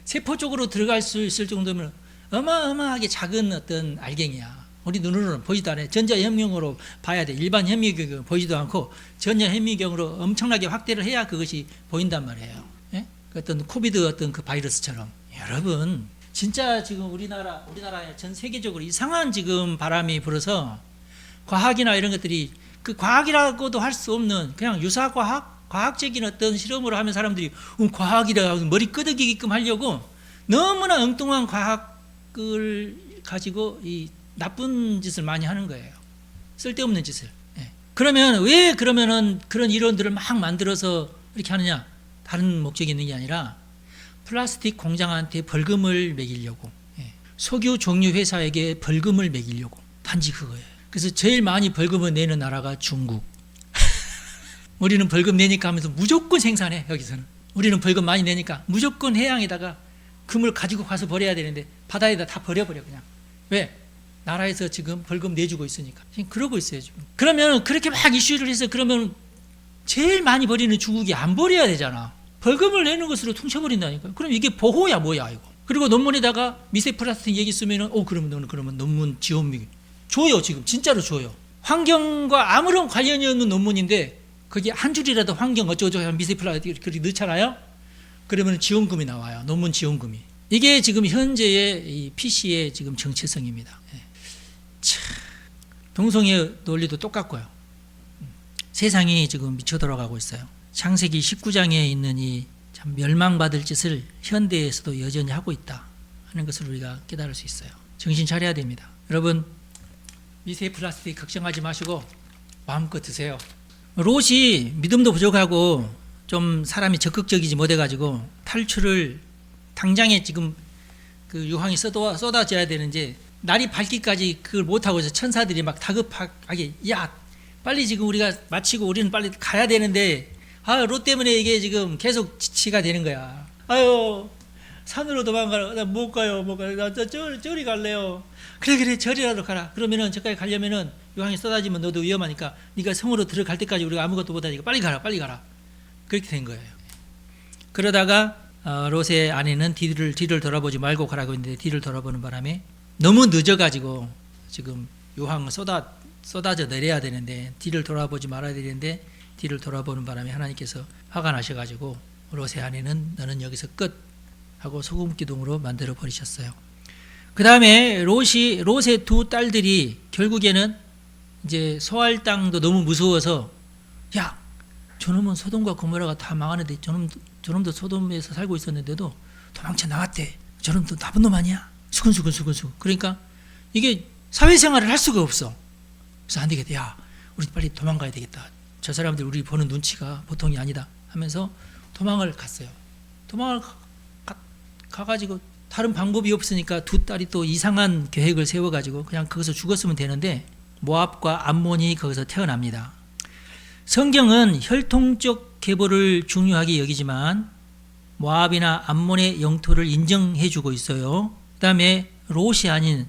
S1: 세포 쪽으로 들어갈 수 있을 정도면 어마어마하게 작은 어떤 알갱이야. 우리 눈으로는 보지도 않아요. 전자현미경으로 봐야 돼. 일반 현미경은 보이지도 않고 전자현미경으로 엄청나게 확대를 해야 그것이 보인단 말이에요. 예? 어떤 코비드 어떤 그 바이러스처럼. 여러분, 진짜 지금 우리나라에 전 세계적으로 이상한 지금 바람이 불어서 과학이나 이런 것들이 그 과학이라고도 할 수 없는 그냥 과학적인 어떤 실험으로 하면 사람들이 과학이라 머리 끄덕이게끔 하려고 너무나 엉뚱한 과학을 가지고 이 나쁜 짓을 많이 하는 거예요. 쓸데없는 짓을. 예. 그러면은 그런 이론들을 막 만들어서 이렇게 하느냐? 다른 목적이 있는 게 아니라 플라스틱 공장한테 벌금을 매기려고, 예. 석유 종류 회사에게 벌금을 매기려고, 단지 그거예요. 그래서 제일 많이 벌금을 내는 나라가 중국. 우리는 벌금 내니까 하면서 무조건 생산해. 여기서는 우리는 벌금 많이 내니까 무조건 해양에다가 금을 가지고 가서 버려야 되는데 바다에다 다 버려버려 그냥. 왜? 나라에서 지금 벌금 내주고 있으니까. 지금 그러고 있어요 지금. 그러면 그렇게 막 이슈를 해서 그러면 제일 많이 버리는 중국이 안 버려야 되잖아. 벌금을 내는 것으로 퉁쳐버린다니까. 그럼 이게 보호야 뭐야 이거. 그리고 논문에다가 미세 플라스틱 얘기 쓰면은 그러면 너는 그러면 논문 지원비 줘요. 지금 진짜로 줘요. 환경과 아무런 관련이 없는 논문인데 거기 한 줄이라도 환경 어쩌고저쩌고 하면 미세 플라스틱 그렇게 넣잖아요. 그러면 지원금이 나와요. 논문 지원금이. 이게 지금 현재의 이 PC의 지금 정체성입니다. 예. 동성애 논리도 똑같고요. 세상이 지금 미쳐 돌아가고 있어요. 창세기 19장에 있는 이 참 멸망받을 짓을 현대에서도 여전히 하고 있다 하는 것을 우리가 깨달을 수 있어요. 정신 차려야 됩니다. 여러분, 미세 플라스틱 걱정하지 마시고 마음껏 드세요. 롯이 믿음도 부족하고 좀 사람이 적극적이지 못해가지고 탈출을 당장에 지금 그 유황이 쏟아져야 되는지 날이 밝기까지 그걸 못하고 있어. 천사들이 막 다급하게 야 빨리 지금 우리가 마치고 우리는 빨리 가야 되는데 롯 때문에 이게 지금 계속 지치가 되는 거야. 아유 산으로 도망가라. 나 못 가요. 나 저리 갈래요. 그래 저리라도 가라. 그러면은 저까지 가려면은 유황이 쏟아지면 너도 위험하니까 네가 성으로 들어갈 때까지 우리가 아무것도 못하니까 빨리 가라. 그렇게 된 거예요. 그러다가 롯의 아내는 뒤를 돌아보지 말고 가라고 했는데 뒤를 돌아보는 바람에 너무 늦어가지고 지금 유황을 쏟아져 내려야 되는데 뒤를 돌아보지 말아야 되는데 뒤를 돌아보는 바람에 하나님께서 화가 나셔가지고 롯의 아내는 너는 여기서 끝 하고 소금 기둥으로 만들어 버리셨어요. 그 다음에 롯의 두 딸들이 결국에는 이제 소할 땅도 너무 무서워서 야 저놈은 소돔과 고모라가 다 망하는데 저놈도 소돔에서 살고 있었는데도 도망쳐 나왔대. 저놈도 나쁜 놈 아니야? 수근수근. 그러니까 이게 사회생활을 할 수가 없어. 그래서 안 되겠다. 야 우리 빨리 도망가야 되겠다. 저 사람들 우리 보는 눈치가 보통이 아니다 하면서 도망을 갔어요. 도망을 가가지고 다른 방법이 없으니까 두 딸이 또 이상한 계획을 세워가지고 그냥 거기서 죽었으면 되는데 모압과 암몬이 거기서 태어납니다. 성경은 혈통적 계보를 중요하게 여기지만 모압이나 암몬의 영토를 인정해주고 있어요. 그 다음에 롯이 아닌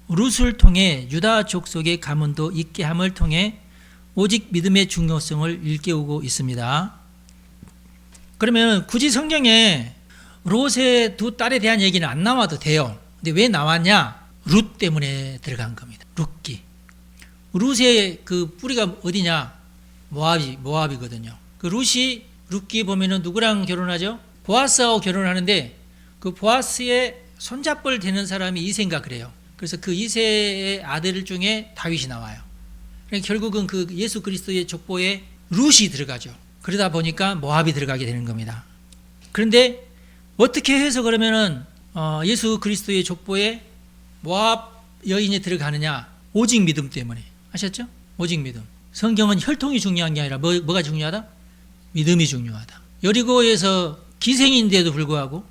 S1: 룻을 통해 유다 족속의 가문도 있게 함을 통해 오직 믿음의 중요성을 일깨우고 있습니다. 그러면 굳이 성경에 롯의 두 딸에 대한 얘기는 안 나와도 돼요. 근데 왜 나왔냐? 룻 때문에 들어간 겁니다. 룻의 그 뿌리가 어디냐? 모압이거든요. 그 룻기 보면은 누구랑 결혼하죠? 보아스하고 결혼하는데 그 보아스의 손잡벌 되는 사람이 이세인가 그래요. 그래서 그 이세의 아들 중에 다윗이 나와요. 그러니까 결국은 그 예수 그리스도의 족보에 룻이 들어가죠. 그러다 보니까 모압이 들어가게 되는 겁니다. 그런데 어떻게 해서 그러면은 예수 그리스도의 족보에 모압 여인이 들어가느냐? 오직 믿음 때문에. 아셨죠? 오직 믿음. 성경은 혈통이 중요한 게 아니라 뭐가 중요하다? 믿음이 중요하다. 여리고에서 기생인데도 불구하고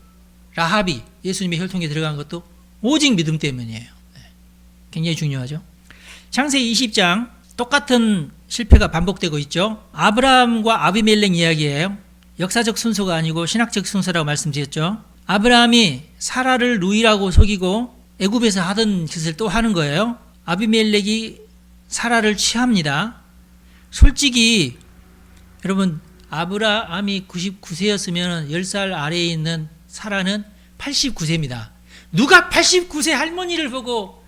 S1: 라합이 예수님의 혈통에 들어간 것도 오직 믿음 때문이에요. 굉장히 중요하죠. 창세기 20장 똑같은 실패가 반복되고 있죠. 아브라함과 아비멜렉 이야기예요. 역사적 순서가 아니고 신학적 순서라고 말씀드렸죠. 아브라함이 사라를 누이라고 속이고 애굽에서 하던 짓을 또 하는 거예요. 아비멜렉이 사라를 취합니다. 솔직히 여러분 아브라함이 99세였으면 10살 아래에 있는 사라는 89세입니다. 누가 89세 할머니를 보고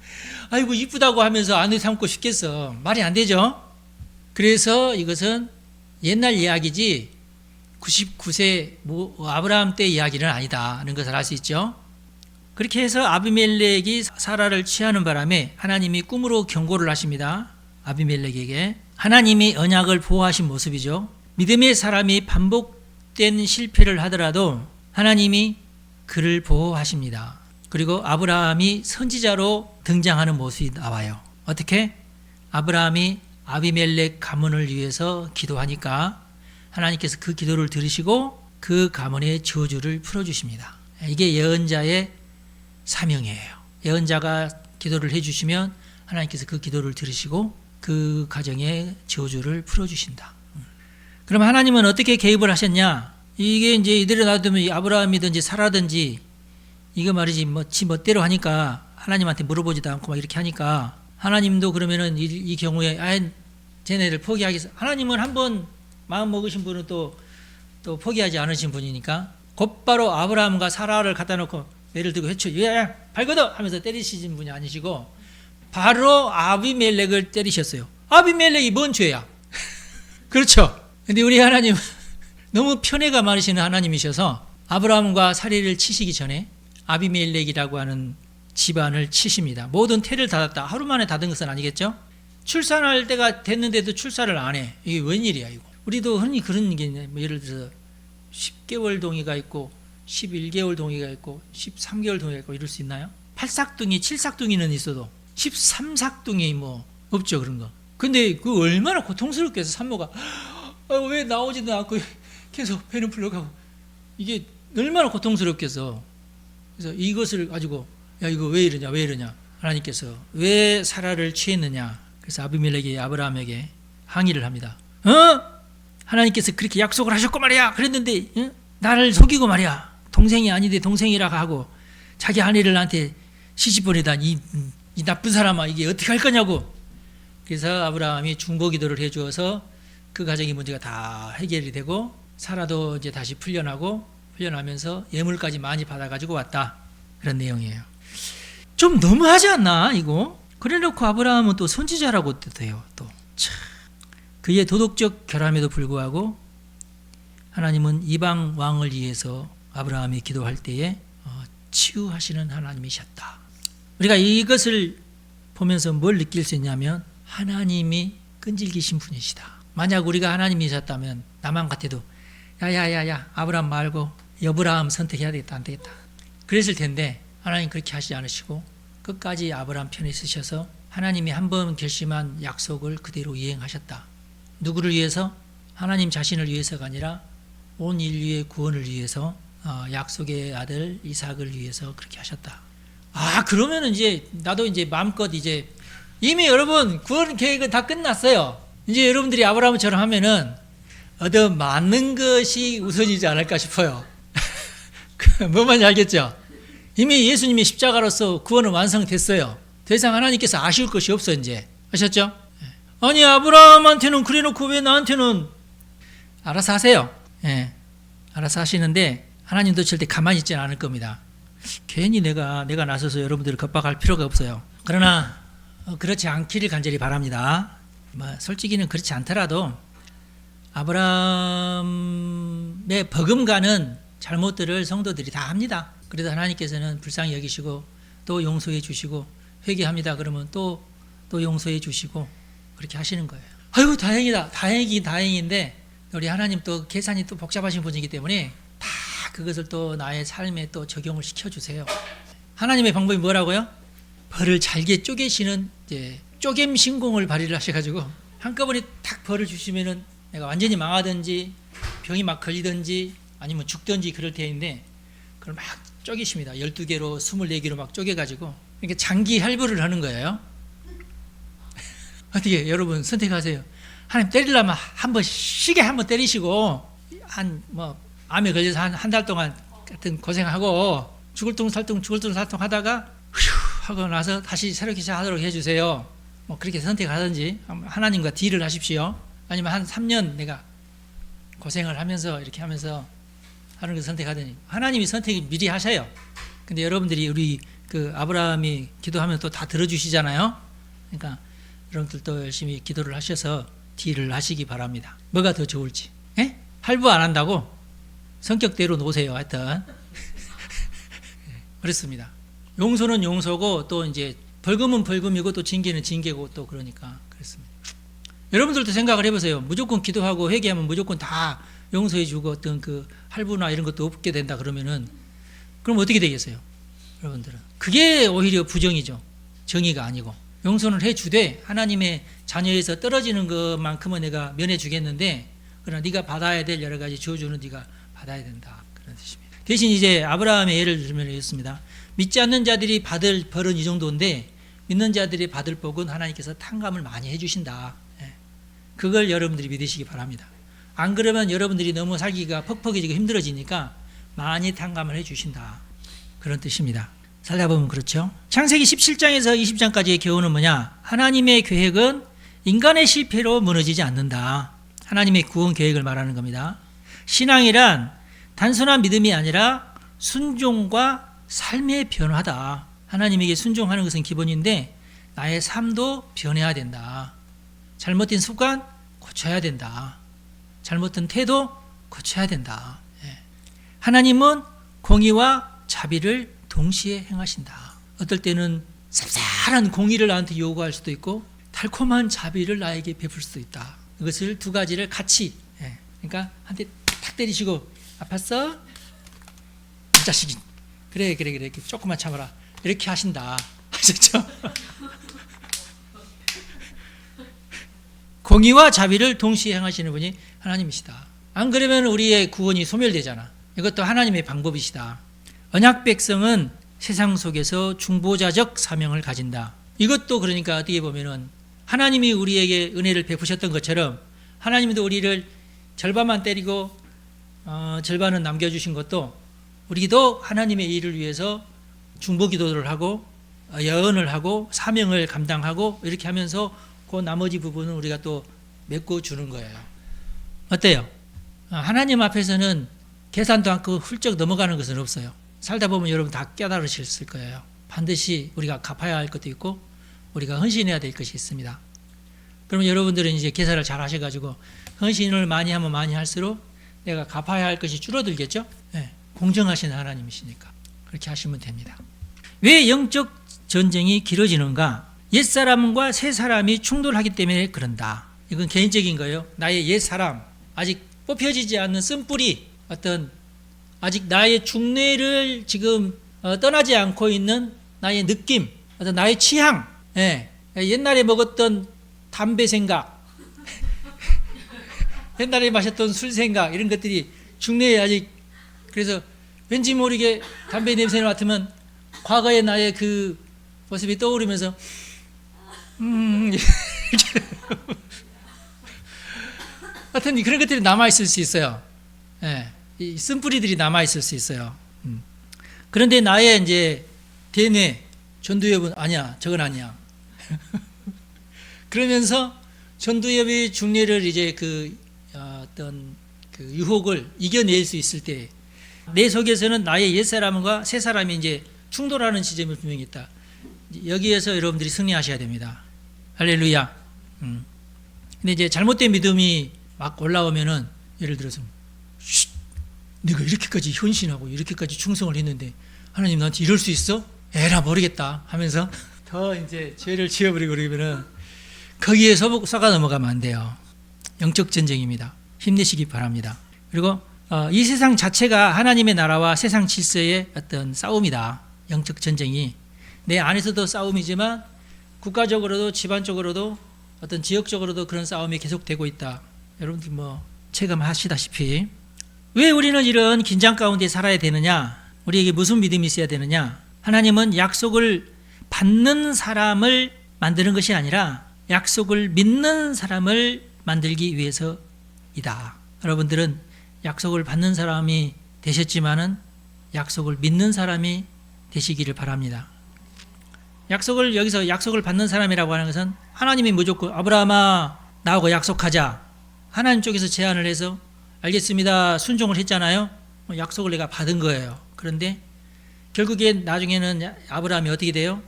S1: 아이고 이쁘다고 하면서 아내 삼고 싶겠어. 말이 안 되죠. 그래서 이것은 옛날 이야기지 99세 아브라함 때 이야기는 아니다는 것을 알 수 있죠. 그렇게 해서 아비멜렉이 사라를 취하는 바람에 하나님이 꿈으로 경고를 하십니다. 아비멜렉에게 하나님이 언약을 보호하신 모습이죠. 믿음의 사람이 반복된 실패를 하더라도 하나님이 그를 보호하십니다. 그리고 아브라함이 선지자로 등장하는 모습이 나와요. 어떻게? 아브라함이 아비멜렉 가문을 위해서 기도하니까 하나님께서 그 기도를 들으시고 그 가문의 저주를 풀어주십니다. 이게 예언자의 사명이에요. 예언자가 기도를 해주시면 하나님께서 그 기도를 들으시고 그 가정의 저주를 풀어주신다. 그럼 하나님은 어떻게 개입을 하셨냐? 이게 이제 이대로 놔두면 아브라함이든지 사라든지 이거 말이지 지 멋대로 하니까 하나님한테 물어보지도 않고 막 이렇게 하니까 하나님도 그러면은 이 경우에 쟤네들 포기하겠어. 하나님은 한번 마음 먹으신 분은 또 포기하지 않으신 분이니까 곧바로 아브라함과 사라를 갖다 놓고 매를 들고 해쳐 발걷어 하면서 때리시는 분이 아니시고 바로 아비멜렉을 때리셨어요. 아비멜렉이 뭔 죄야? 그렇죠. 근데 우리 하나님은 너무 편애가 많으시는 하나님이셔서 아브라함과 사리를 치시기 전에 아비멜렉이라고 하는 집안을 치십니다. 모든 태를 닫았다. 하루 만에 닫은 것은 아니겠죠? 출산할 때가 됐는데도 출산을 안 해. 이게 웬일이야 이거. 우리도 흔히 그런 게 있네. 예를 들어서 10개월 동이가 있고 11개월 동이가 있고 13개월 동이가 있고 이럴 수 있나요? 8삭둥이 7삭둥이는 있어도 13삭둥이 없죠 그런 거. 근데 그 얼마나 고통스럽게 해서 산모가 왜 나오지도 않고 계속 배는 풀려가고 이게 얼마나 고통스럽겠어. 그래서 이것을 가지고 야 이거 왜 이러냐 하나님께서 왜 사라를 취했느냐. 그래서 아비멜렉이 아브라함에게 항의를 합니다. 하나님께서 그렇게 약속을 하셨고 말이야. 그랬는데 나를 속이고 말이야. 동생이 아닌데 동생이라고 하고 자기 아내를 나한테 시집 보내다 이 나쁜 사람아 이게 어떻게 할 거냐고. 그래서 아브라함이 중보기도를 해주어서 그 가정의 문제가 다 해결이 되고 사라도 이제 다시 풀려나면서 예물까지 많이 받아가지고 왔다. 그런 내용이에요. 좀 너무하지 않나 이거? 그래놓고 아브라함은 또 선지자라고 돼요. 또 참. 그의 도덕적 결함에도 불구하고 하나님은 이방 왕을 위해서 아브라함이 기도할 때에 치유하시는 하나님이셨다. 우리가 이것을 보면서 뭘 느낄 수 있냐면 하나님이 끈질기신 분이시다. 만약 우리가 하나님이셨다면 나만 같아도 야야야야 아브라함 말고 여브라함 선택해야 되겠다. 안 되겠다. 그랬을 텐데 하나님 그렇게 하시지 않으시고 끝까지 아브라함 편에 서셔서 하나님이 한 번 결심한 약속을 그대로 이행하셨다. 누구를 위해서? 하나님 자신을 위해서가 아니라 온 인류의 구원을 위해서 약속의 아들 이삭을 위해서 그렇게 하셨다. 그러면은 이제 나도 이제 마음껏 이제 이미 여러분 구원 계획은 다 끝났어요. 이제 여러분들이 아브라함처럼 하면은 얻어 맞는 것이 우선이지 않을까 싶어요. 뭔 말인지 알겠죠? 이미 예수님이 십자가로서 구원은 완성됐어요. 더 이상 하나님께서 아쉬울 것이 없어 이제. 아셨죠? 아니 아브라함한테는 그래놓고 왜 나한테는 알아서 하세요. 알아서 하시는데 하나님도 절대 가만히 있지는 않을 겁니다. 괜히 내가 나서서 여러분들을 겁박할 필요가 없어요. 그러나 그렇지 않기를 간절히 바랍니다. 솔직히는 그렇지 않더라도 아브라함의 버금가는 잘못들을 성도들이 다 합니다. 그래도 하나님께서는 불쌍히 여기시고 또 용서해 주시고 회개합니다. 그러면 또 용서해 주시고 그렇게 하시는 거예요. 아이고 다행이다. 다행인데 우리 하나님 또 계산이 또 복잡하신 분이기 때문에 다 그것을 또 나의 삶에 또 적용을 시켜주세요. 하나님의 방법이 뭐라고요? 벌을 잘게 쪼개시는 이제 쪼개임 신공을 발휘를 하셔가지고 한꺼번에 탁 벌을 주시면은 내가 완전히 망하든지 병이 막 걸리든지 아니면 죽든지 그럴 때인데 그걸 막 쪼개십니다. 12개로 24개로 막 쪼개가지고 이렇게 장기 할부를 하는 거예요. 어떻게 여러분 선택하세요. 하나님 때리려면 한번 시게 한번 때리시고 암에 걸려서 한 달 동안 같은 고생하고 죽을 둥살둥 하다가 휴 하고 나서 다시 새롭게 시작하도록 해주세요. 뭐 그렇게 선택하든지 하나님과 딜을 하십시오. 아니면 한 3년 내가 고생을 하면서 이렇게 하면서 하는 걸 선택하더니 하나님이 선택을 미리 하셔요. 근데 여러분들이 우리 그 아브라함이 기도하면 또 다 들어주시잖아요. 그러니까 여러분들도 열심히 기도를 하셔서 딜을 하시기 바랍니다. 뭐가 더 좋을지. 예? 할부 안 한다고 성격대로 놓으세요. 하여튼 그렇습니다. 용서는 용서고 또 이제 벌금은 벌금이고 또 징계는 징계고 또 그러니까 그렇습니다. 여러분들도 생각을 해보세요. 무조건 기도하고 회개하면 무조건 다 용서해주고 어떤 그 할부나 이런 것도 없게 된다 그러면은 그럼 어떻게 되겠어요? 여러분들은 그게 오히려 부정이죠. 정의가 아니고 용서는 해주되 하나님의 자녀에서 떨어지는 것만큼은 내가 면해주겠는데 그러나 네가 받아야 될 여러 가지 저주는 네가 받아야 된다 그런 뜻입니다. 대신 이제 아브라함의 예를 들면 이렇습니다. 믿지 않는 자들이 받을 벌은 이 정도인데 믿는 자들이 받을 복은 하나님께서 탕감을 많이 해주신다. 그걸 여러분들이 믿으시기 바랍니다. 안 그러면 여러분들이 너무 살기가 퍽퍽해지고 힘들어지니까 많이 탕감을 해주신다. 그런 뜻입니다. 살다 보면 그렇죠. 창세기 17장에서 20장까지의 교훈은 뭐냐? 하나님의 계획은 인간의 실패로 무너지지 않는다. 하나님의 구원 계획을 말하는 겁니다. 신앙이란 단순한 믿음이 아니라 순종과 삶의 변화다. 하나님에게 순종하는 것은 기본인데 나의 삶도 변해야 된다. 잘못된 습관 고쳐야 된다. 잘못된 태도 고쳐야 된다. 하나님은 공의와 자비를 동시에 행하신다. 어떨 때는 쌉쌀한 공의를 나한테 요구할 수도 있고 달콤한 자비를 나에게 베풀 수도 있다. 이것을 두 가지를 같이 그러니까 한 대 탁 때리시고 아팠어? 이 자식이 그래 조금만 참아라 이렇게 하신다. 아셨죠? 공의와 자비를 동시에 행하시는 분이 하나님이시다. 안 그러면 우리의 구원이 소멸되잖아. 이것도 하나님의 방법이시다. 언약 백성은 세상 속에서 중보자적 사명을 가진다. 이것도 그러니까 어떻게 보면은 하나님이 우리에게 은혜를 베푸셨던 것처럼 하나님도 우리를 절반만 때리고 절반은 남겨주신 것도 우리도 하나님의 일을 위해서 중보기도를 하고 예언을 하고 사명을 감당하고 이렇게 하면서 그 나머지 부분은 우리가 또 메꿔주는 거예요. 어때요? 하나님 앞에서는 계산도 않고 훌쩍 넘어가는 것은 없어요. 살다 보면 여러분 다 깨달으실 거예요. 반드시 우리가 갚아야 할 것도 있고 우리가 헌신해야 될 것이 있습니다. 그러면 여러분들은 이제 계산을 잘 하셔가지고 헌신을 많이 하면 많이 할수록 내가 갚아야 할 것이 줄어들겠죠? 네, 공정하신 하나님이시니까 그렇게 하시면 됩니다. 왜 영적 전쟁이 길어지는가? 옛사람과 새사람이 충돌하기 때문에 그런다. 이건 개인적인 거예요. 나의 옛사람, 아직 뽑혀지지 않는 쓴뿌리, 어떤 아직 나의 중뇌를 지금 떠나지 않고 있는 나의 느낌, 어떤 나의 취향, 옛날에 먹었던 담배 생각, 옛날에 마셨던 술 생각 이런 것들이 중뇌에 아직 그래서 왠지 모르게 담배 냄새를 맡으면 과거의 나의 그 모습이 떠오르면서 하여튼 그런 것들이 남아있을 수 있어요. 이 쓴뿌리들이 남아있을 수 있어요. 그런데 나의 이제 대뇌, 전두엽은 아니야, 저건 아니야. 그러면서 전두엽의 중뇌를 이제 어떤 그 유혹을 이겨낼 수 있을 때 내 속에서는 나의 옛사람과 새사람이 이제 충돌하는 지점이 분명히 있다. 여기에서 여러분들이 승리하셔야 됩니다. 할렐루야. 근데 이제 잘못된 믿음이 막 올라오면은 예를 들어서 내가 이렇게까지 헌신하고 이렇게까지 충성을 했는데 하나님 나한테 이럴 수 있어? 에라 모르겠다 하면서 더 이제 죄를 지어버리고 그러면은 거기에 쏘가 넘어가면 안 돼요. 영적 전쟁입니다. 힘내시기 바랍니다. 그리고 이 세상 자체가 하나님의 나라와 세상 질서의 어떤 싸움이다. 영적 전쟁이 내 안에서도 싸움이지만 국가적으로도 집안적으로도 어떤 지역적으로도 그런 싸움이 계속되고 있다. 여러분들 뭐 체감하시다시피 왜 우리는 이런 긴장 가운데 살아야 되느냐? 우리에게 무슨 믿음이 있어야 되느냐? 하나님은 약속을 받는 사람을 만드는 것이 아니라 약속을 믿는 사람을 만들기 위해서이다. 여러분들은 약속을 받는 사람이 되셨지만은 약속을 믿는 사람이 되시기를 바랍니다. 약속을 여기서 약속을 받는 사람이라고 하는 것은 하나님이 무조건 아브라함아 나하고 약속하자. 하나님 쪽에서 제안을 해서 알겠습니다. 순종을 했잖아요. 약속을 내가 받은 거예요. 그런데 결국에 나중에는 아브라함이 어떻게 돼요?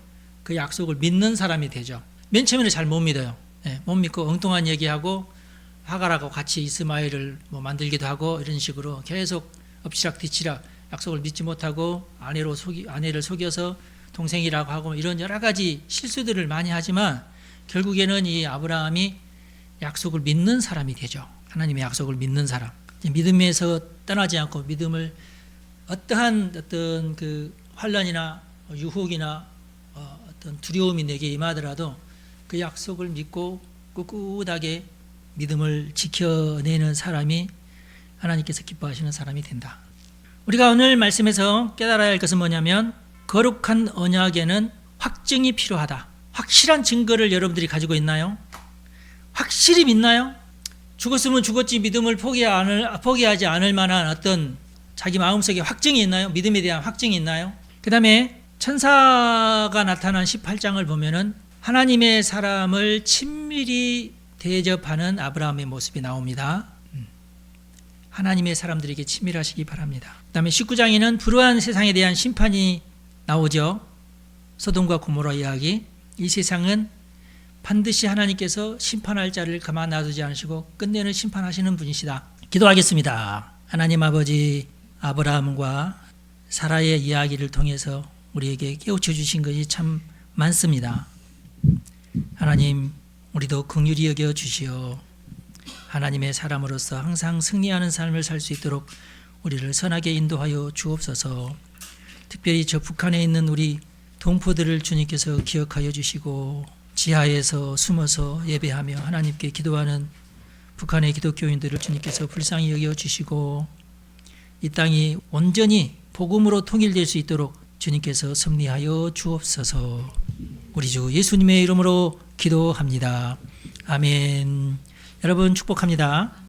S1: 그 약속을 믿는 사람이 되죠. 맨 처음에는 잘 못 믿어요. 못 믿고 엉뚱한 얘기하고 하갈하고 같이 이스마엘을 만들기도 하고 이런 식으로 계속 엎치락뒤치락 약속을 믿지 못하고 아내를 속여서 동생이라고 하고 이런 여러 가지 실수들을 많이 하지만 결국에는 이 아브라함이 약속을 믿는 사람이 되죠. 하나님의 약속을 믿는 사람. 믿음에서 떠나지 않고 믿음을 어떠한 그 환난이나 유혹이나 어떤 두려움이 내게 임하더라도 그 약속을 믿고 꿋꿋하게 믿음을 지켜내는 사람이 하나님께서 기뻐하시는 사람이 된다. 우리가 오늘 말씀에서 깨달아야 할 것은 뭐냐면 거룩한 언약에는 확증이 필요하다. 확실한 증거를 여러분들이 가지고 있나요? 확실히 믿나요? 죽었으면 죽었지 믿음을 포기하지 않을 만한 어떤 자기 마음속에 확증이 있나요? 믿음에 대한 확증이 있나요? 그 다음에 천사가 나타난 18장을 보면은 하나님의 사람을 친밀히 대접하는 아브라함의 모습이 나옵니다. 하나님의 사람들에게 친밀하시기 바랍니다. 그 다음에 19장에는 불우한 세상에 대한 심판이 나오죠. 소돔과 고모라 이야기. 이 세상은 반드시 하나님께서 심판할 자를 가만 놔두지 않으시고 끝내는 심판하시는 분이시다. 기도하겠습니다. 하나님 아버지, 아브라함과 사라의 이야기를 통해서 우리에게 깨우쳐 주신 것이 참 많습니다. 하나님, 우리도 긍휼히 여겨 주시어 하나님의 사람으로서 항상 승리하는 삶을 살 수 있도록 우리를 선하게 인도하여 주옵소서. 특별히 저 북한에 있는 우리 동포들을 주님께서 기억하여 주시고 지하에서 숨어서 예배하며 하나님께 기도하는 북한의 기독교인들을 주님께서 불쌍히 여겨 주시고 이 땅이 온전히 복음으로 통일될 수 있도록 주님께서 섭리하여 주옵소서. 우리 주 예수님의 이름으로 기도합니다. 아멘. 여러분 축복합니다.